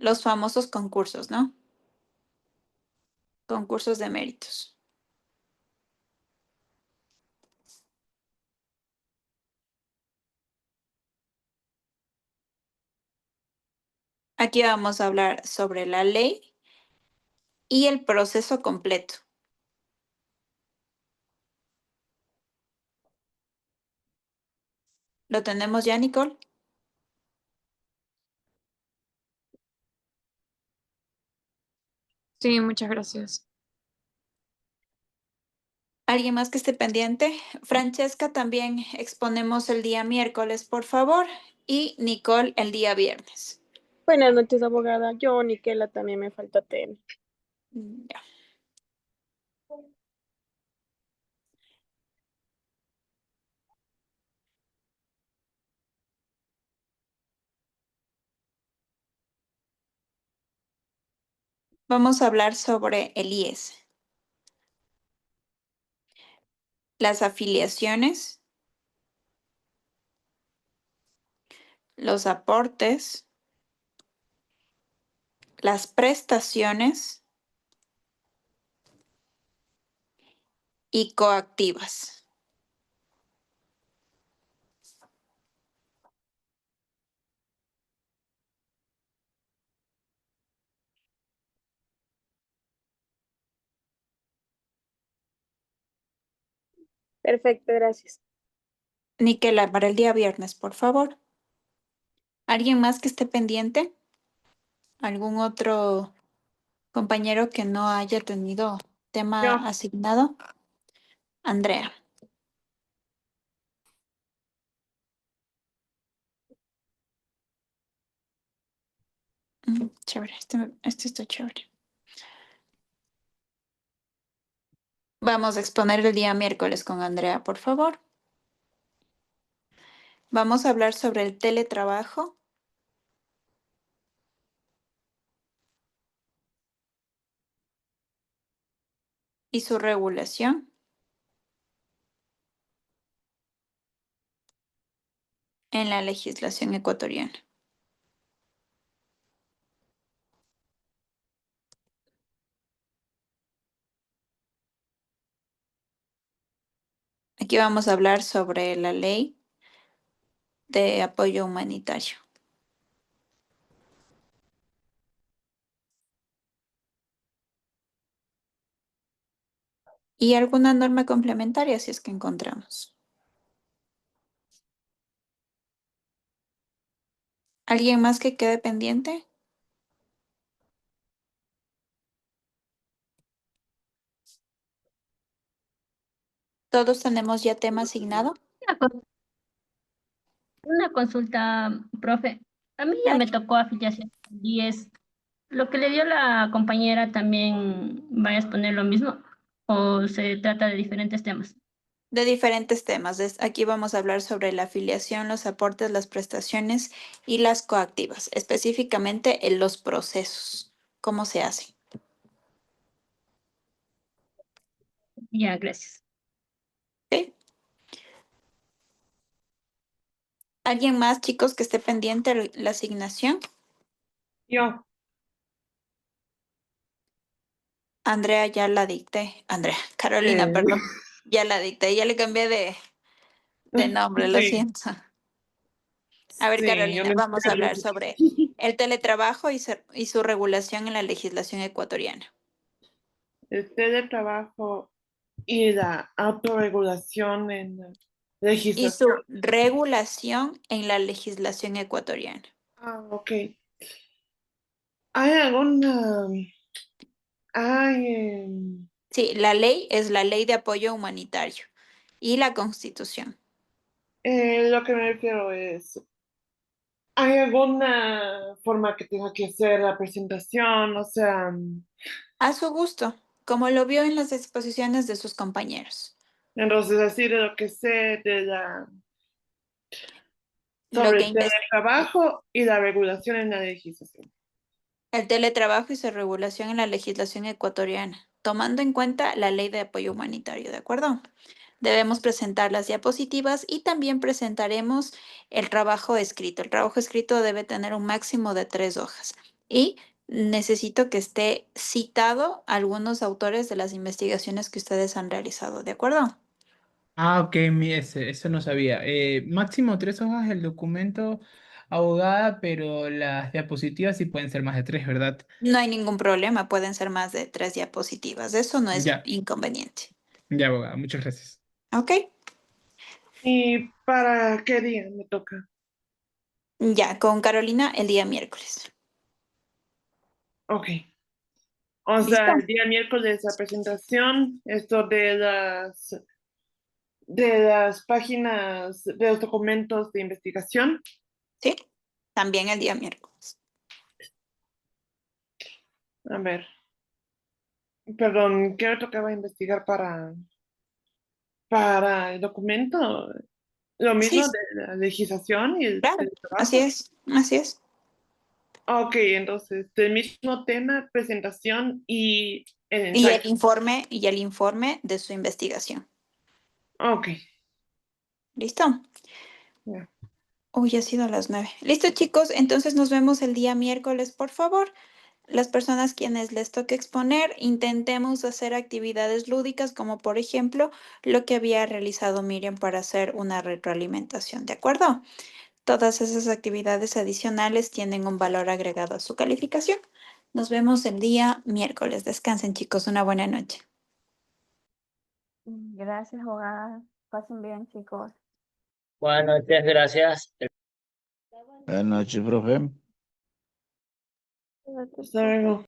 Los famosos concursos, ¿no? Concursos de méritos. Aquí vamos a hablar sobre la ley y el proceso completo. ¿Lo tenemos ya, Nicole? Sí, muchas gracias. ¿Alguien más que esté pendiente? Francesca también exponemos el día miércoles, por favor, y Nicole el día viernes. Buenas noches, abogada. Yo, Niquela, también me falta tema. Ya. Vamos a hablar sobre el IES. Las afiliaciones, los aportes, las prestaciones y coactivas. Perfecto, gracias. Niquela, para el día viernes, por favor. ¿Alguien más que esté pendiente? ¿Algún otro compañero que no haya tenido tema Yo. asignado? Andrea. Chévere, este está chévere. Vamos a exponer el día miércoles con Andrea, por favor. Vamos a hablar sobre el teletrabajo. Y su regulación en la legislación ecuatoriana. Aquí vamos a hablar sobre la ley de apoyo humanitario. Y alguna norma complementaria si es que encontramos. ¿Alguien más que quede pendiente? ¿Todos tenemos ya tema asignado? Una consulta, profe. A mí ya me tocó afiliación 10. ¿Lo que le dio la compañera también va a exponer lo mismo o se trata de diferentes temas? De diferentes temas. Aquí vamos a hablar sobre la afiliación, los aportes, las prestaciones y las coactivas, específicamente en los procesos. ¿Cómo se hace? Ya, gracias. ¿Ok? ¿Alguien más, chicos, que esté pendiente de la asignación? Yo. Andrea, ya la dicté. Andrea, Carolina, perdón. Ya la dicté, ya le cambié de nombre, lo Sí. siento. A ver, Sí, Carolina, yo me vamos a hablar encuentro. sobre el teletrabajo y su regulación en la legislación ecuatoriana. El teletrabajo y la autorregulación en la Y legislación. su regulación en la legislación ecuatoriana. Ah, ok. ¿Hay alguna... Hay... Sí, la ley es la ley de apoyo humanitario y la constitución. lo que me refiero es... ¿Hay alguna forma que tenga que hacer la presentación? O sea, A su gusto, como lo vio en las exposiciones de sus compañeros. entonces así de lo que sé de la... Lo sobre que el teletrabajo y la regulación en la legislación. el teletrabajo y su regulación en la legislación ecuatoriana, tomando en cuenta la ley de apoyo humanitario, ¿de acuerdo? Debemos presentar las diapositivas y también presentaremos el trabajo escrito. El trabajo escrito debe tener un máximo de 3 hojas y necesito que esté citado algunos autores de las investigaciones que ustedes han realizado, ¿de acuerdo? Ah, ok, eso no sabía. Máximo 3 hojas el documento, abogada, pero las diapositivas sí pueden ser más de 3, ¿verdad? No hay ningún problema, pueden ser más de 3 diapositivas, eso no es Ya, inconveniente. ya, abogada, muchas gracias. ¿Ok? ¿Y para qué día me toca? Ya, con Carolina el día miércoles. Ok. O ¿Listo? sea, el día miércoles la presentación, esto de las páginas, de los documentos de investigación. Sí, también el día miércoles. A ver, perdón, ¿qué me tocaba investigar para el documento? Lo Sí, mismo de la legislación y el claro, así trabajo. es, así es. Ok, entonces, del mismo tema, presentación y el Y ensayo. el informe de su investigación. Ok, ¿Listo? ya. Uy, ha sido las 9. Listo, chicos, entonces nos vemos el día miércoles, por favor. Las personas quienes les toque exponer, intentemos hacer actividades lúdicas, como por ejemplo lo que había realizado Miriam para hacer una retroalimentación, ¿de acuerdo? Todas esas actividades adicionales tienen un valor agregado a su calificación. Nos vemos el día miércoles. Descansen, chicos. Una buena noche. Gracias, abogada. Pasen bien, chicos. Buenas noches, gracias. Buenas noches, profe. Hasta luego.